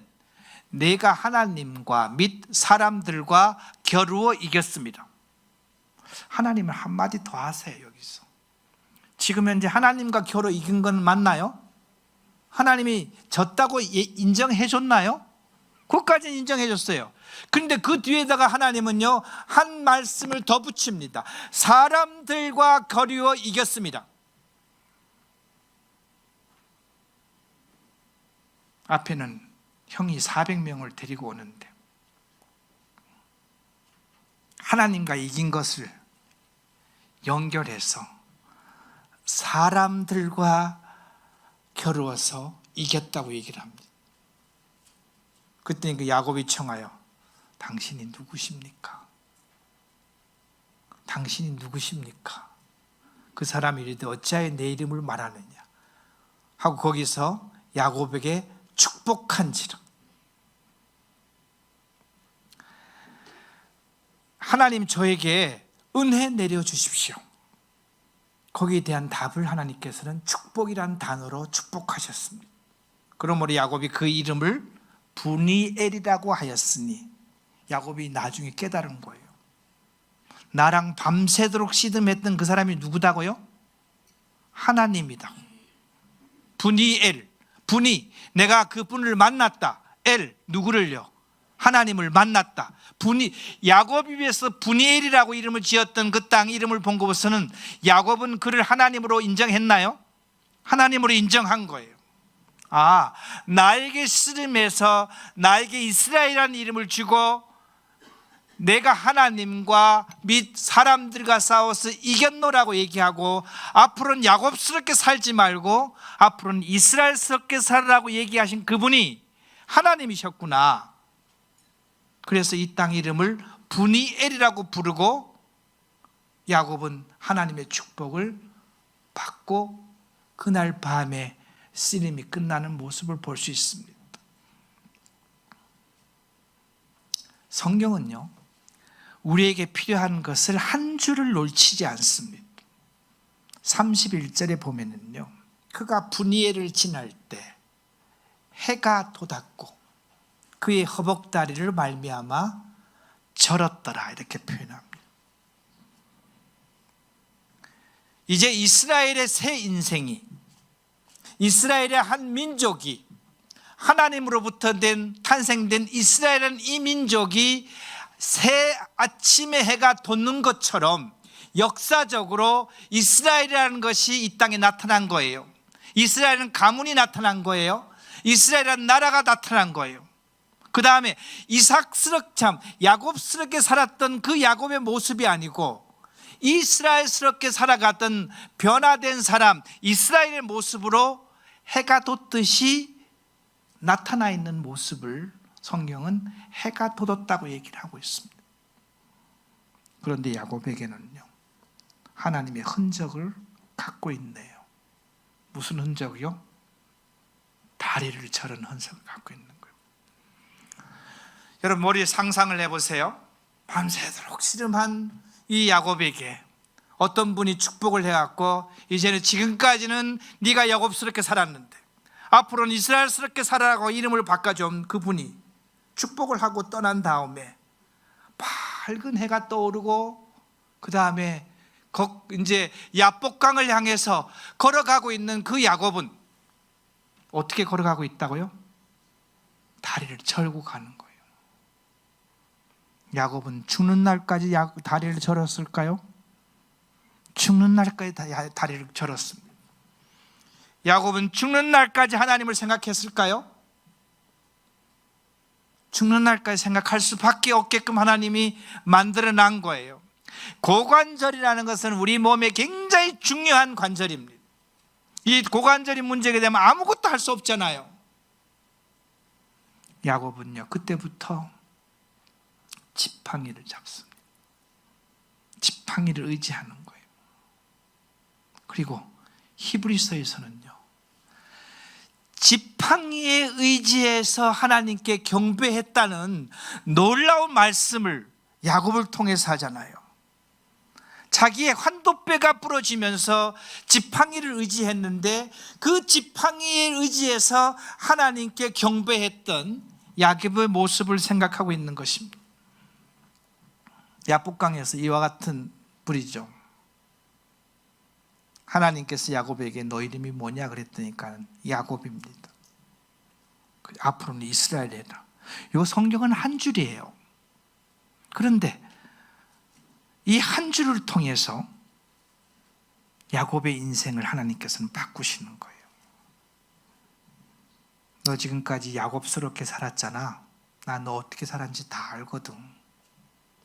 Speaker 1: 내가 하나님과 및 사람들과 겨루어 이겼습니다. 하나님은 한마디 더 하세요. 여기서 지금 현재 하나님과 겨루어 이긴 건 맞나요? 하나님이 졌다고 인정해 줬나요? 그것까지는 인정해 줬어요. 그런데 그 뒤에다가 하나님은요 한 말씀을 더 붙입니다. 사람들과 겨루어 이겼습니다. 앞에는 형이 400명을 데리고 오는데 하나님과 이긴 것을 연결해서 사람들과 겨루어서 이겼다고 얘기를 합니다. 그때 그 야곱이 청하여 당신이 누구십니까? 당신이 누구십니까? 그 사람이 이르되 어찌하여 내 이름을 말하느냐 하고 거기서 야곱에게 축복한지라. 하나님 저에게 은혜 내려주십시오. 거기에 대한 답을 하나님께서는 축복이란 단어로 축복하셨습니다. 그러므로 야곱이 그 이름을 브니엘이라고 하였으니 야곱이 나중에 깨달은 거예요. 나랑 밤새도록 씨름했던 그 사람이 누구다고요? 하나님이다. 브니엘, 분이 내가 그분을 만났다. 엘, 누구를요? 하나님을 만났다. 야곱이 위해서 브니엘이라고 이름을 지었던 그 땅 이름을 본 것으로는 야곱은 그를 하나님으로 인정했나요? 하나님으로 인정한 거예요. 나에게 씨름해서 나에게 이스라엘이라는 이름을 주고 내가 하나님과 및 사람들과 싸워서 이겼노라고 얘기하고 앞으로는 야곱스럽게 살지 말고 앞으로는 이스라엘스럽게 살으라고 얘기하신 그분이 하나님이셨구나. 그래서 이 땅 이름을 브니엘이라고 부르고 야곱은 하나님의 축복을 받고 그날 밤에 씨름이 끝나는 모습을 볼 수 있습니다. 성경은요 우리에게 필요한 것을 한 줄을 놓치지 않습니다. 31절에 보면은요 그가 브니엘을 지날 때 해가 돋았고 그의 허벅다리를 말미암아 절었더라 이렇게 표현합니다. 이제 이스라엘의 새 인생이 이스라엘의 한 민족이 하나님으로부터 탄생된 이스라엘은 이 민족이 새 아침에 해가 돋는 것처럼 역사적으로 이스라엘이라는 것이 이 땅에 나타난 거예요. 이스라엘은 가문이 나타난 거예요. 이스라엘이라는 나라가 나타난 거예요. 그 다음에 야곱스럽게 살았던 그 야곱의 모습이 아니고 이스라엘스럽게 살아갔던 변화된 사람 이스라엘의 모습으로 해가 돋듯이 나타나 있는 모습을 성경은 해가 돋았다고 얘기를 하고 있습니다. 그런데 야곱에게는요 하나님의 흔적을 갖고 있네요. 무슨 흔적이요? 다리를 저른 흔적을 갖고 있는 거예요. 여러분 머리에 상상을 해보세요. 밤새도록 씨름한 이 야곱에게 어떤 분이 축복을 해갖고 이제는 지금까지는 네가 야곱스럽게 살았는데 앞으로는 이스라엘스럽게 살아라고 이름을 바꿔준 그분이 축복을 하고 떠난 다음에 밝은 해가 떠오르고 그 다음에 이제 야복강을 향해서 걸어가고 있는 그 야곱은 어떻게 걸어가고 있다고요? 다리를 절고 가는 거예요. 야곱은 죽는 날까지 다리를 절었을까요? 죽는 날까지 다리를 절었습니다. 야곱은 죽는 날까지 하나님을 생각했을까요? 죽는 날까지 생각할 수밖에 없게끔 하나님이 만들어 난 거예요. 고관절이라는 것은 우리 몸에 굉장히 중요한 관절입니다. 이 고관절이 문제가 되면 아무것도 할 수 없잖아요. 야곱은요 그때부터 지팡이를 잡습니다. 지팡이를 의지하는 거예요. 그리고 히브리서에서는요 지팡이에 의지해서 하나님께 경배했다는 놀라운 말씀을 야곱을 통해서 하잖아요. 자기의 환도뼈가 부러지면서 지팡이를 의지했는데 그 지팡이에 의지해서 하나님께 경배했던 야곱의 모습을 생각하고 있는 것입니다. 야복강에서 이와 같은 불이죠. 하나님께서 야곱에게 너 이름이 뭐냐 그랬더니까 야곱입니다. 앞으로는 이스라엘이라. 이 성경은 한 줄이에요. 그런데 이 한 줄을 통해서 야곱의 인생을 하나님께서는 바꾸시는 거예요. 너 지금까지 야곱스럽게 살았잖아. 나 너 어떻게 살았는지 다 알거든.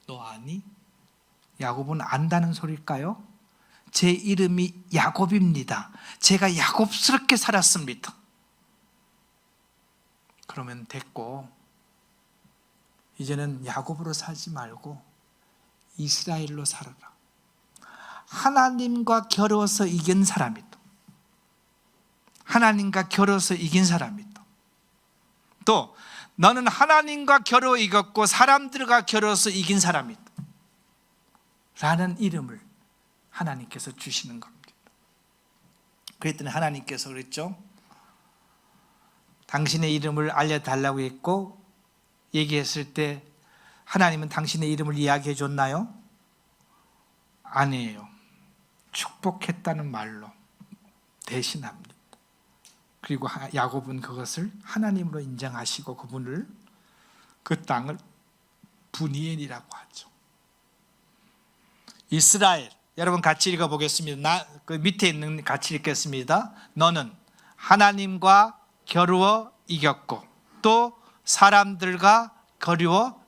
Speaker 1: 너 아니? 야곱은 안다는 소릴까요? 제 이름이 야곱입니다. 제가 야곱스럽게 살았습니다. 그러면 됐고, 이제는 야곱으로 살지 말고 이스라엘로 살아라. 하나님과 겨루어서 이긴 사람이다. 하나님과 겨루어서 이긴 사람이다. 또 너는 하나님과 겨루어 이겼고 사람들과 겨루어서 이긴 사람이다 라는 이름을 하나님께서 주시는 겁니다. 그랬더니 하나님께서 그랬죠. 당신의 이름을 알려달라고 했고, 얘기했을 때 하나님은 당신의 이름을 이야기해 줬나요? 아니에요. 축복했다는 말로 대신합니다. 그리고 야곱은 그것을 하나님으로 인정하시고 그 땅을 분이엘이라고 하죠. 이스라엘, 여러분 같이 읽어보겠습니다. 그 밑에 있는 같이 읽겠습니다. 너는 하나님과 겨루어 이겼고 또 사람들과 겨루어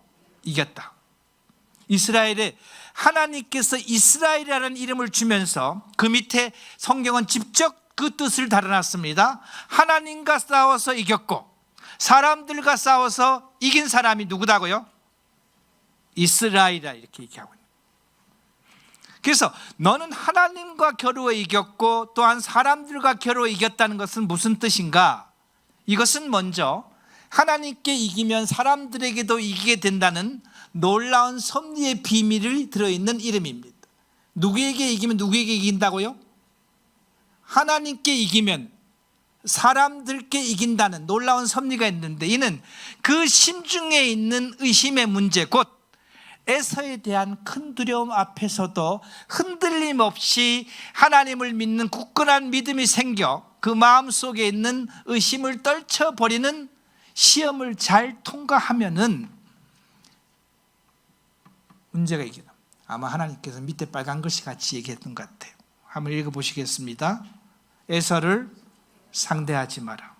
Speaker 1: 이겼다. 이스라엘에 하나님께서 이스라엘이라는 이름을 주면서 그 밑에 성경은 직접 그 뜻을 달아놨습니다. 하나님과 싸워서 이겼고 사람들과 싸워서 이긴 사람이 누구다고요? 이스라엘이라 이렇게 얘기하고 있는. 그래서 너는 하나님과 겨루어 이겼고 또한 사람들과 겨루어 이겼다는 것은 무슨 뜻인가? 이것은 먼저 하나님께 이기면 사람들에게도 이기게 된다는 놀라운 섭리의 비밀이 들어있는 이름입니다. 누구에게 이기면 누구에게 이긴다고요? 하나님께 이기면 사람들께 이긴다는 놀라운 섭리가 있는데, 이는 그 심중에 있는 의심의 문제, 곧 에서에 대한 큰 두려움 앞에서도 흔들림 없이 하나님을 믿는 굳건한 믿음이 생겨 그 마음속에 있는 의심을 떨쳐버리는 시험을 잘 통과하면은 문제가 이겨요. 아마 하나님께서 밑에 빨간 글씨 같이 얘기했던 것 같아요. 한번 읽어보시겠습니다. 에서를 상대하지 마라.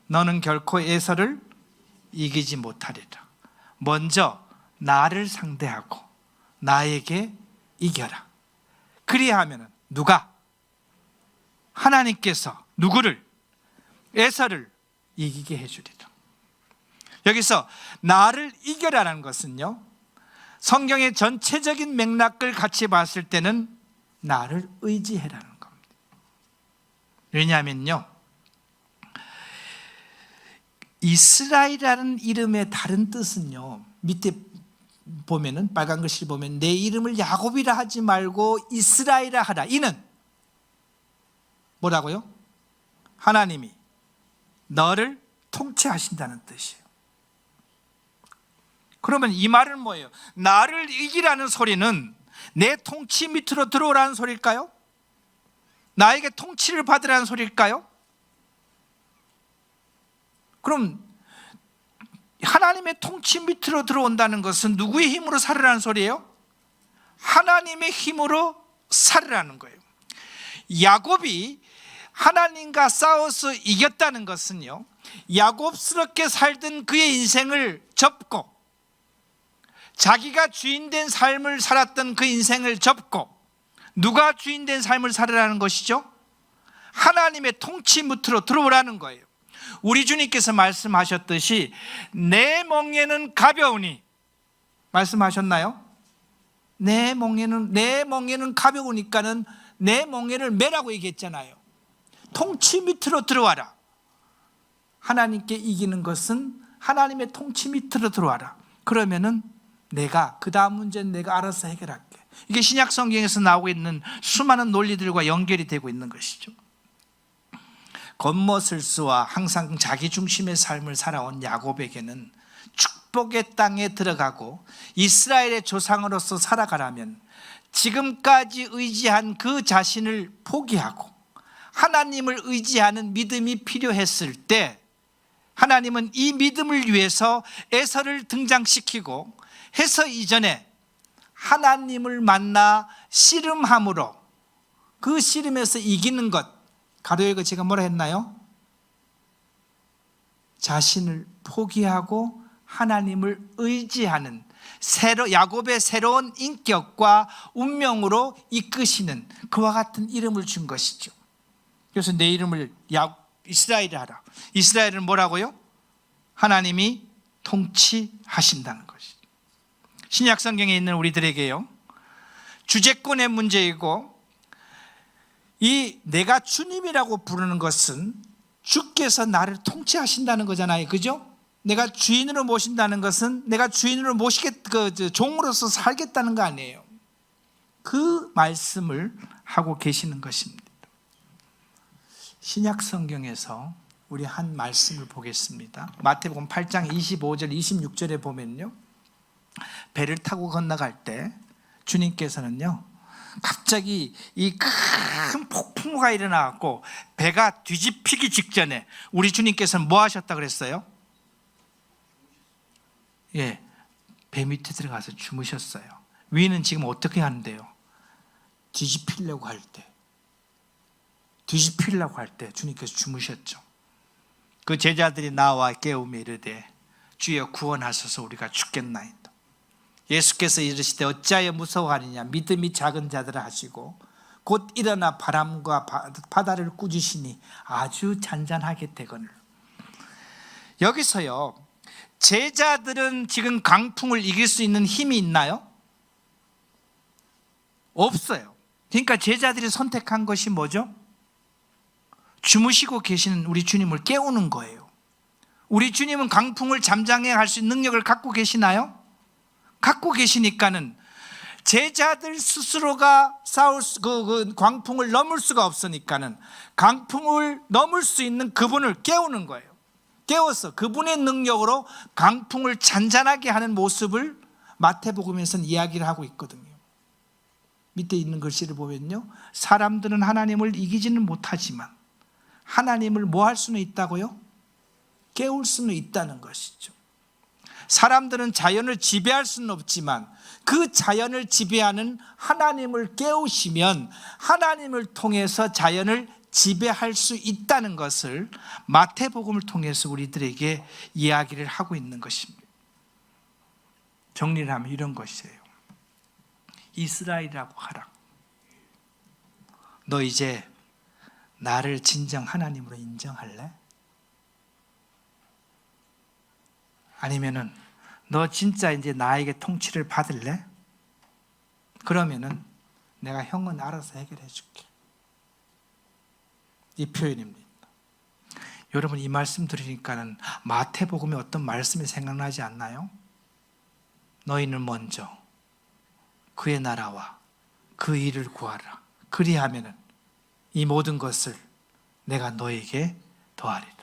Speaker 1: 너는 결코 에서를 이기지 못하리라. 먼저 나를 상대하고 나에게 이겨라. 그리하면 누가? 하나님께서 누구를? 에서를 이기게 해주리라. 여기서 나를 이겨라는 것은요, 성경의 전체적인 맥락을 같이 봤을 때는 나를 의지해라는 겁니다. 왜냐하면요, 이스라엘이라는 이름의 다른 뜻은요, 밑에 보면은 빨간 글씨를 보면 내 이름을 야곱이라 하지 말고 이스라엘이라 하라. 이는 뭐라고요? 하나님이 너를 통치하신다는 뜻이에요. 그러면 이 말은 뭐예요? 나를 이기라는 소리는 내 통치 밑으로 들어오라는 소리일까요? 나에게 통치를 받으라는 소리일까요? 그럼 하나님의 통치 밑으로 들어온다는 것은 누구의 힘으로 살으라는 소리예요? 하나님의 힘으로 살으라는 거예요. 야곱이 하나님과 싸워서 이겼다는 것은요, 야곱스럽게 살던 그의 인생을 접고 자기가 주인된 삶을 살았던 그 인생을 접고 누가 주인된 삶을 살으라는 것이죠? 하나님의 통치 밑으로 들어오라는 거예요. 우리 주님께서 말씀하셨듯이 내 멍에는 가벼우니, 말씀하셨나요? 내 멍에는 가벼우니까는 내 멍에를 매라고 얘기했잖아요. 통치 밑으로 들어와라. 하나님께 이기는 것은 하나님의 통치 밑으로 들어와라. 그러면은 내가 그 다음 문제는 내가 알아서 해결할게. 이게 신약 성경에서 나오고 있는 수많은 논리들과 연결이 되고 있는 것이죠. 겉멋을수와 항상 자기 중심의 삶을 살아온 야곱에게는 축복의 땅에 들어가고 이스라엘의 조상으로서 살아가라면 지금까지 의지한 그 자신을 포기하고 하나님을 의지하는 믿음이 필요했을 때 하나님은 이 믿음을 위해서 에서를 등장시키고 해서 이전에 하나님을 만나 씨름함으로 그 씨름에서 이기는 것, 가로열고 제가 뭐라 했나요? 자신을 포기하고 하나님을 의지하는 야곱의 새로운 인격과 운명으로 이끄시는 그와 같은 이름을 준 것이죠. 그래서 내 이름을 이스라엘이라 하라. 이스라엘은 뭐라고요? 하나님이 통치하신다는 것이죠. 신약 성경에 있는 우리들에게요, 주제권의 문제이고, 이 내가 주님이라고 부르는 것은 주께서 나를 통치하신다는 거잖아요. 그죠? 내가 주인으로 모신다는 것은 내가 주인으로 종으로서 살겠다는 거 아니에요. 그 말씀을 하고 계시는 것입니다. 신약 성경에서 우리 한 말씀을 보겠습니다. 마태복음 8장 25절 26절에 보면요, 배를 타고 건너갈 때 주님께서는요, 갑자기 이 큰 폭풍우가 일어나고 배가 뒤집히기 직전에 우리 주님께서는 뭐 하셨다 그랬어요? 예, 배 밑에 들어가서 주무셨어요. 위는 지금 어떻게 하는데요? 뒤집히려고 할 때 주님께서 주무셨죠. 그 제자들이 나와 깨우며 이르되 주여 구원하소서 우리가 죽겠나이다. 예수께서 이르시되 어찌하여 무서워하느냐 믿음이 작은 자들아 하시고 곧 일어나 바람과 바다를 꾸짖으시니 아주 잔잔하게 되거늘. 여기서요, 제자들은 지금 강풍을 이길 수 있는 힘이 있나요? 없어요. 그러니까 제자들이 선택한 것이 뭐죠? 주무시고 계시는 우리 주님을 깨우는 거예요. 우리 주님은 강풍을 잠잠하게 할 수 있는 능력을 갖고 계시나요? 갖고 계시니까는 제자들 스스로가 그 강풍을 넘을 수가 없으니까는 강풍을 넘을 수 있는 그분을 깨우는 거예요. 깨워서 그분의 능력으로 강풍을 잔잔하게 하는 모습을 마태복음에서는 이야기를 하고 있거든요. 밑에 있는 글씨를 보면요, 사람들은 하나님을 이기지는 못하지만 하나님을 뭐 할 수는 있다고요? 깨울 수는 있다는 것이죠. 사람들은 자연을 지배할 수는 없지만 그 자연을 지배하는 하나님을 깨우시면 하나님을 통해서 자연을 지배할 수 있다는 것을 마태복음을 통해서 우리들에게 이야기를 하고 있는 것입니다. 정리를 하면 이런 것이에요. 이스라엘이라고 하라. 너 이제 나를 진정 하나님으로 인정할래? 아니면은 너 진짜 이제 나에게 통치를 받을래? 그러면은 내가 형은 알아서 해결해 줄게. 이 표현입니다. 여러분, 이 말씀 들으니까는 마태복음에 어떤 말씀이 생각나지 않나요? 너희는 먼저 그의 나라와 그 일을 구하라. 그리하면은 이 모든 것을 내가 너에게 더하리라.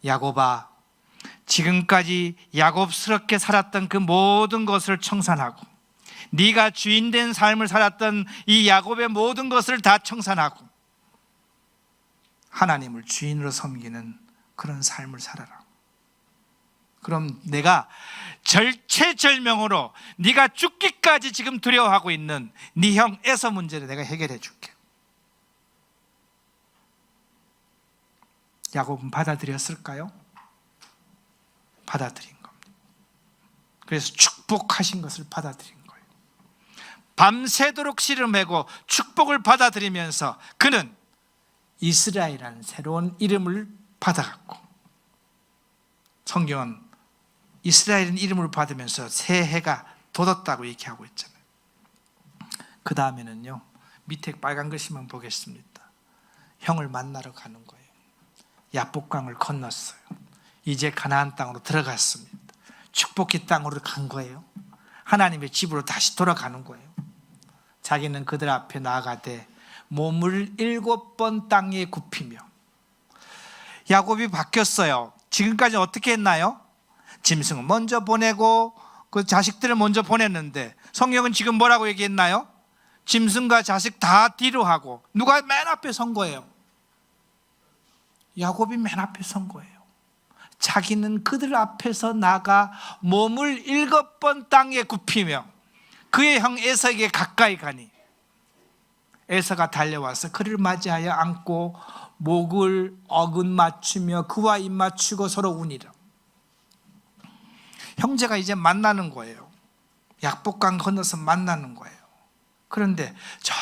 Speaker 1: 야곱아, 지금까지 야곱스럽게 살았던 그 모든 것을 청산하고 네가 주인된 삶을 살았던 이 야곱의 모든 것을 다 청산하고 하나님을 주인으로 섬기는 그런 삶을 살아라. 그럼 내가 절체절명으로 네가 죽기까지 지금 두려워하고 있는 네 형 에서 문제를 내가 해결해 줄게. 야곱은 받아들였을까요? 받아들인 겁니다. 그래서 축복하신 것을 받아들인 거예요. 밤새도록 씨름하고 축복을 받아들이면서 그는 이스라엘이라는 새로운 이름을 받아갔고, 성경은 이스라엘은 이름을 받으면서 새 해가 돋았다고 얘기하고 있잖아요. 그 다음에는요, 밑에 빨간 글씨만 보겠습니다. 형을 만나러 가는 거예요. 야복강을 건넜어요. 이제 가나안 땅으로 들어갔습니다. 축복의 땅으로 간 거예요. 하나님의 집으로 다시 돌아가는 거예요. 자기는 그들 앞에 나아가되 몸을 7번 땅에 굽히며. 야곱이 바뀌었어요. 지금까지 어떻게 했나요? 짐승을 먼저 보내고 그 자식들을 먼저 보냈는데 성경은 지금 뭐라고 얘기했나요? 짐승과 자식 다 뒤로 하고 누가 맨 앞에 선 거예요? 야곱이 맨 앞에 선 거예요. 자기는 그들 앞에서 나가 몸을 7번 땅에 굽히며 그의 형 에서에게 가까이 가니 에서가 달려와서 그를 맞이하여 안고 목을 어긋 맞추며 그와 입 맞추고 서로 우니라. 형제가 이제 만나는 거예요. 약복강 건너서 만나는 거예요. 그런데 저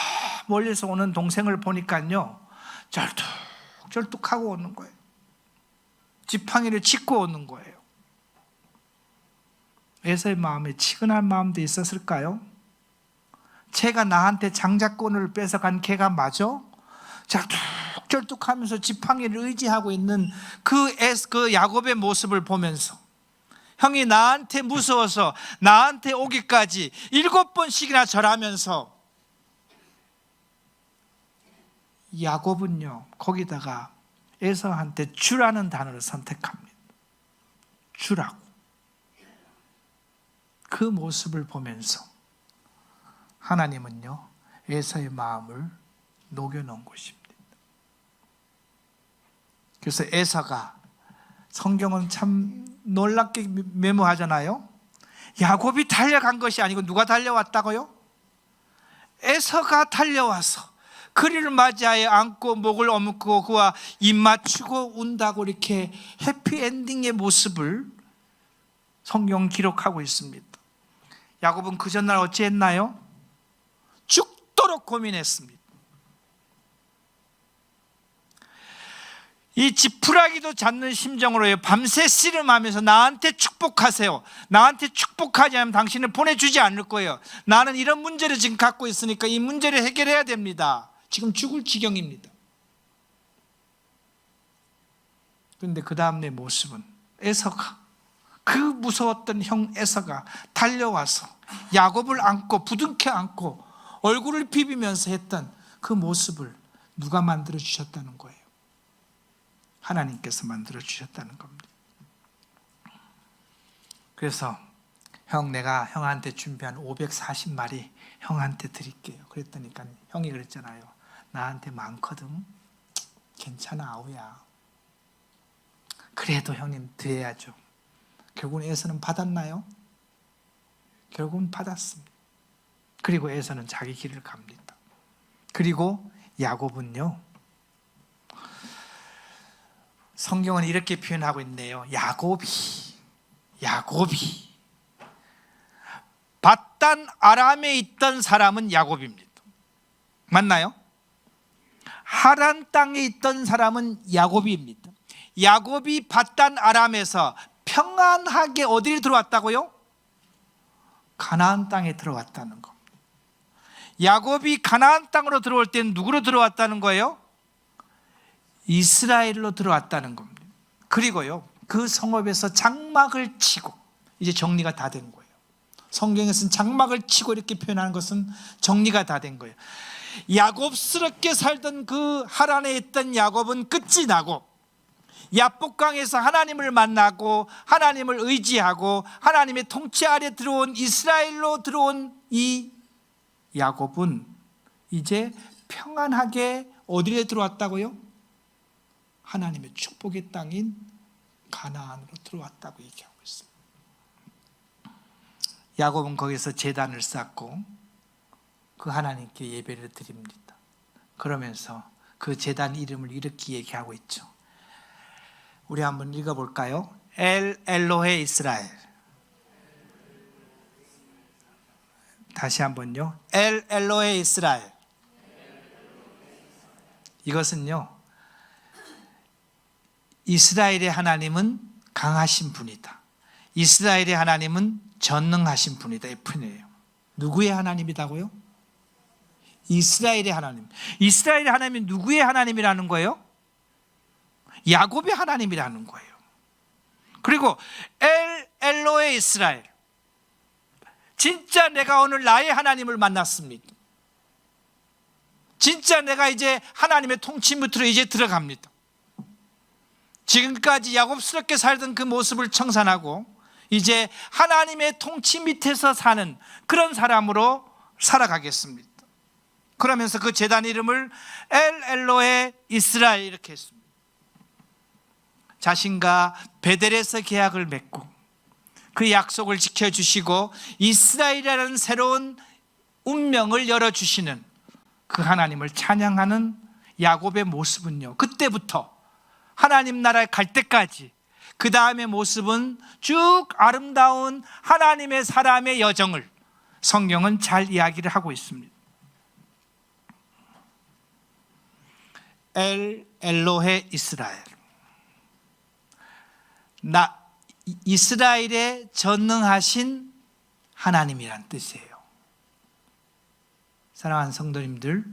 Speaker 1: 멀리서 오는 동생을 보니까요, 절뚝절뚝하고 오는 거예요. 지팡이를 짚고 오는 거예요. 에서의 마음에 치근할 마음도 있었을까요? 쟤가 나한테 장자권을 뺏어간 걔가 맞아? 절뚝절뚝하면서 지팡이를 의지하고 있는 그 야곱의 모습을 보면서 형이 나한테 무서워서 나한테 오기까지 7번씩이나 절하면서 야곱은요, 거기다가 에서한테 주라는 단어를 선택합니다. 주라고. 그 모습을 보면서 하나님은요, 에서의 마음을 녹여놓은 것입니다. 그래서 에서가, 성경은 참 놀랍게 메모하잖아요. 야곱이 달려간 것이 아니고 누가 달려왔다고요? 에서가 달려와서 그리를 맞이하여 안고 목을 어묻고 그와 입 맞추고 운다고 이렇게 해피엔딩의 모습을 성경 기록하고 있습니다. 야곱은 그 전날 어찌했나요? 죽도록 고민했습니다. 이 지푸라기도 잡는 심정으로 밤새 씨름하면서 나한테 축복하세요. 나한테 축복하지 않으면 당신을 보내주지 않을 거예요. 나는 이런 문제를 지금 갖고 있으니까 이 문제를 해결해야 됩니다. 지금 죽을 지경입니다. 그런데 그 다음 내 모습은 에서가, 그 무서웠던 형 에서가 달려와서 야곱을 안고 부둥켜 안고 얼굴을 비비면서 했던 그 모습을 누가 만들어 주셨다는 거예요? 하나님께서 만들어 주셨다는 겁니다. 그래서 내가 형한테 준비한 540마리 형한테 드릴게요. 그랬더니까 형이 그랬잖아요. 나한테 많거든. 괜찮아, 아우야. 그래도 형님 드려야죠. 결국은 에서는 받았나요? 결국은 받았습니다. 그리고 에서는 자기 길을 갑니다. 그리고 야곱은요, 성경은 이렇게 표현하고 있네요. 야곱이 밧단 아람에 있던 사람은 야곱입니다. 맞나요? 하란 땅에 있던 사람은 야곱입니다. 야곱이 밧단 아람에서 평안하게 어디를 들어왔다고요? 가나안 땅에 들어왔다는 겁니다. 야곱이 가나안 땅으로 들어올 때는 누구로 들어왔다는 거예요? 이스라엘로 들어왔다는 겁니다. 그리고요, 그 성읍에서 장막을 치고, 이제 정리가 다 된 거예요. 성경에서는 장막을 치고 이렇게 표현하는 것은 정리가 다 된 거예요. 야곱스럽게 살던 그 하란에 있던 야곱은 끝이 나고, 야복강에서 하나님을 만나고 하나님을 의지하고 하나님의 통치 아래 들어온 이스라엘로 들어온 이 야곱은 이제 평안하게 어디에 들어왔다고요? 하나님의 축복의 땅인 가나안으로 들어왔다고 얘기하고 있습니다. 야곱은 거기서 제단을 쌓고 그 하나님께 예배를 드립니다. 그러면서 그 제단 이름을 이렇게 얘기하고 있죠. 우리 한번 읽어볼까요? 엘 엘로헤 이스라엘. 다시 한번요. 엘 엘로헤 이스라엘. 이것은요, 이스라엘의 하나님은 강하신 분이다. 이스라엘의 하나님은 전능하신 분이다. 이 표현이에요. 누구의 하나님이라고요? 이스라엘의 하나님. 이스라엘의 하나님이 누구의 하나님이라는 거예요? 야곱의 하나님이라는 거예요. 그리고 엘 엘로의 이스라엘, 진짜 내가 오늘 나의 하나님을 만났습니다. 진짜 내가 이제 하나님의 통치 밑으로 이제 들어갑니다. 지금까지 야곱스럽게 살던 그 모습을 청산하고 이제 하나님의 통치 밑에서 사는 그런 사람으로 살아가겠습니다. 그러면서 그 제단 이름을 엘 엘로헤 이스라엘 이렇게 했습니다. 자신과 베델에서 계약을 맺고 그 약속을 지켜주시고 이스라엘이라는 새로운 운명을 열어주시는 그 하나님을 찬양하는 야곱의 모습은요, 그때부터 하나님 나라에 갈 때까지 그 다음의 모습은 쭉 아름다운 하나님의 사람의 여정을 성경은 잘 이야기를 하고 있습니다. 엘 엘로헤 이스라엘, 이스라엘에 전능하신 하나님이란 뜻이에요. 사랑하는 성도님들,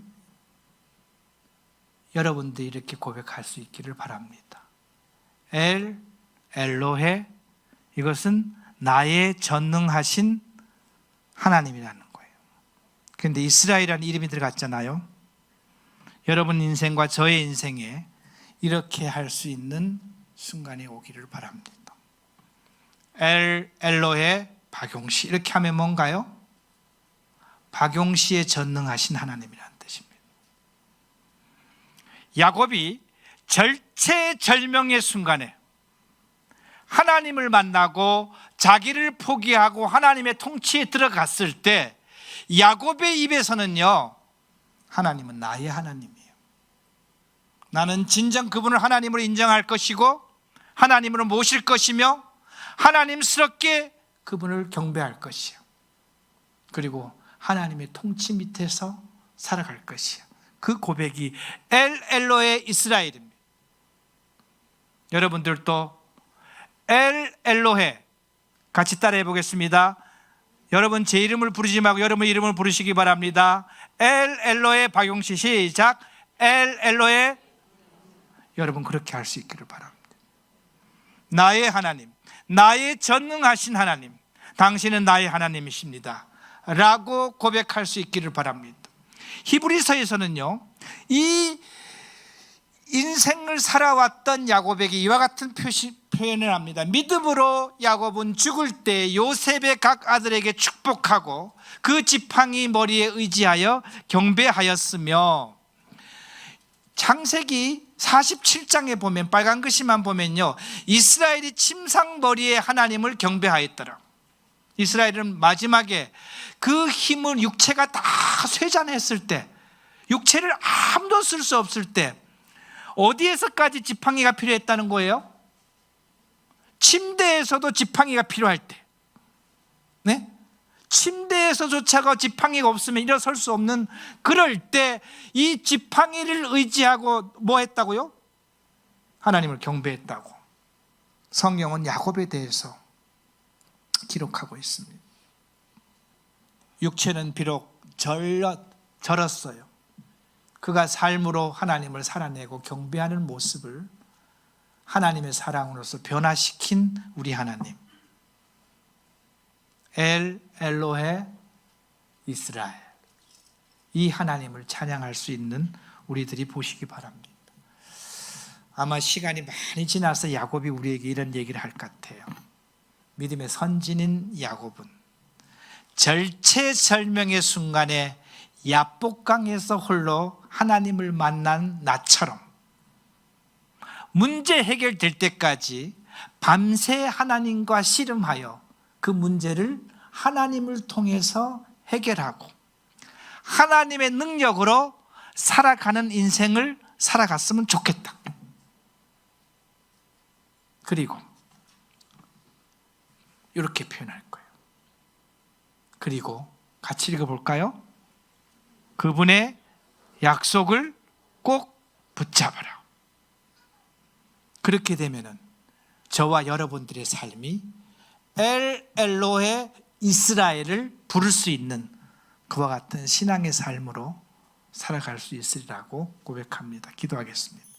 Speaker 1: 여러분들이 이렇게 고백할 수 있기를 바랍니다. 엘 엘로헤, 이것은 나의 전능하신 하나님이라는 거예요. 그런데 이스라엘이라는 이름이 들어갔잖아요. 여러분 인생과 저의 인생에 이렇게 할 수 있는 순간이 오기를 바랍니다. 엘 엘로헤 박용시, 이렇게 하면 뭔가요? 박용시에 전능하신 하나님이라는 뜻입니다. 야곱이 절체절명의 순간에 하나님을 만나고 자기를 포기하고 하나님의 통치에 들어갔을 때 야곱의 입에서는요, 하나님은 나의 하나님이에요. 나는 진정 그분을 하나님으로 인정할 것이고 하나님으로 모실 것이며 하나님스럽게 그분을 경배할 것이요, 그리고 하나님의 통치 밑에서 살아갈 것이요. 그 고백이 엘 엘로헤 이스라엘입니다. 여러분들도 엘 엘로헤 같이 따라해 보겠습니다. 여러분 제 이름을 부르지 말고 여러분 이름을 부르시기 바랍니다. 엘 엘로헤 박용시, 시작. 엘 엘로헤. 여러분 그렇게 할 수 있기를 바랍니다. 나의 하나님, 나의 전능하신 하나님, 당신은 나의 하나님이십니다 라고 고백할 수 있기를 바랍니다. 히브리서에서는요, 이 인생을 살아왔던 야곱에게 이와 같은 표현을 합니다. 믿음으로 야곱은 죽을 때 요셉의 각 아들에게 축복하고 그 지팡이 머리에 의지하여 경배하였으며, 창세기 47장에 보면 빨간 글씨만 보면요, 이스라엘이 침상머리에 하나님을 경배하였더라. 이스라엘은 마지막에 그 힘을, 육체가 다 쇠잔했을 때, 육체를 아무도 쓸 수 없을 때 어디에서까지 지팡이가 필요했다는 거예요? 침대에서도 지팡이가 필요할 때, 네? 침대에서조차가 지팡이가 없으면 일어설 수 없는 그럴 때 이 지팡이를 의지하고 뭐 했다고요? 하나님을 경배했다고 성경은 야곱에 대해서 기록하고 있습니다. 육체는 비록 절었어요. 그가 삶으로 하나님을 살아내고 경배하는 모습을 하나님의 사랑으로서 변화시킨 우리 하나님, 엘 엘로헤 이스라엘, 이 하나님을 찬양할 수 있는 우리들이 보시기 바랍니다. 아마 시간이 많이 지나서 야곱이 우리에게 이런 얘기를 할 것 같아요. 믿음의 선진인 야곱은 절체절명의 순간에 야복강에서 홀로 하나님을 만난 나처럼 문제 해결될 때까지 밤새 하나님과 씨름하여 그 문제를 하나님을 통해서 해결하고 하나님의 능력으로 살아가는 인생을 살아갔으면 좋겠다. 그리고 이렇게 표현할 거예요. 그리고 같이 읽어볼까요? 그분의 약속을 꼭 붙잡아라. 그렇게 되면은 저와 여러분들의 삶이 엘 엘로헤 이스라엘을 부를 수 있는 그와 같은 신앙의 삶으로 살아갈 수 있으리라고 고백합니다. 기도하겠습니다.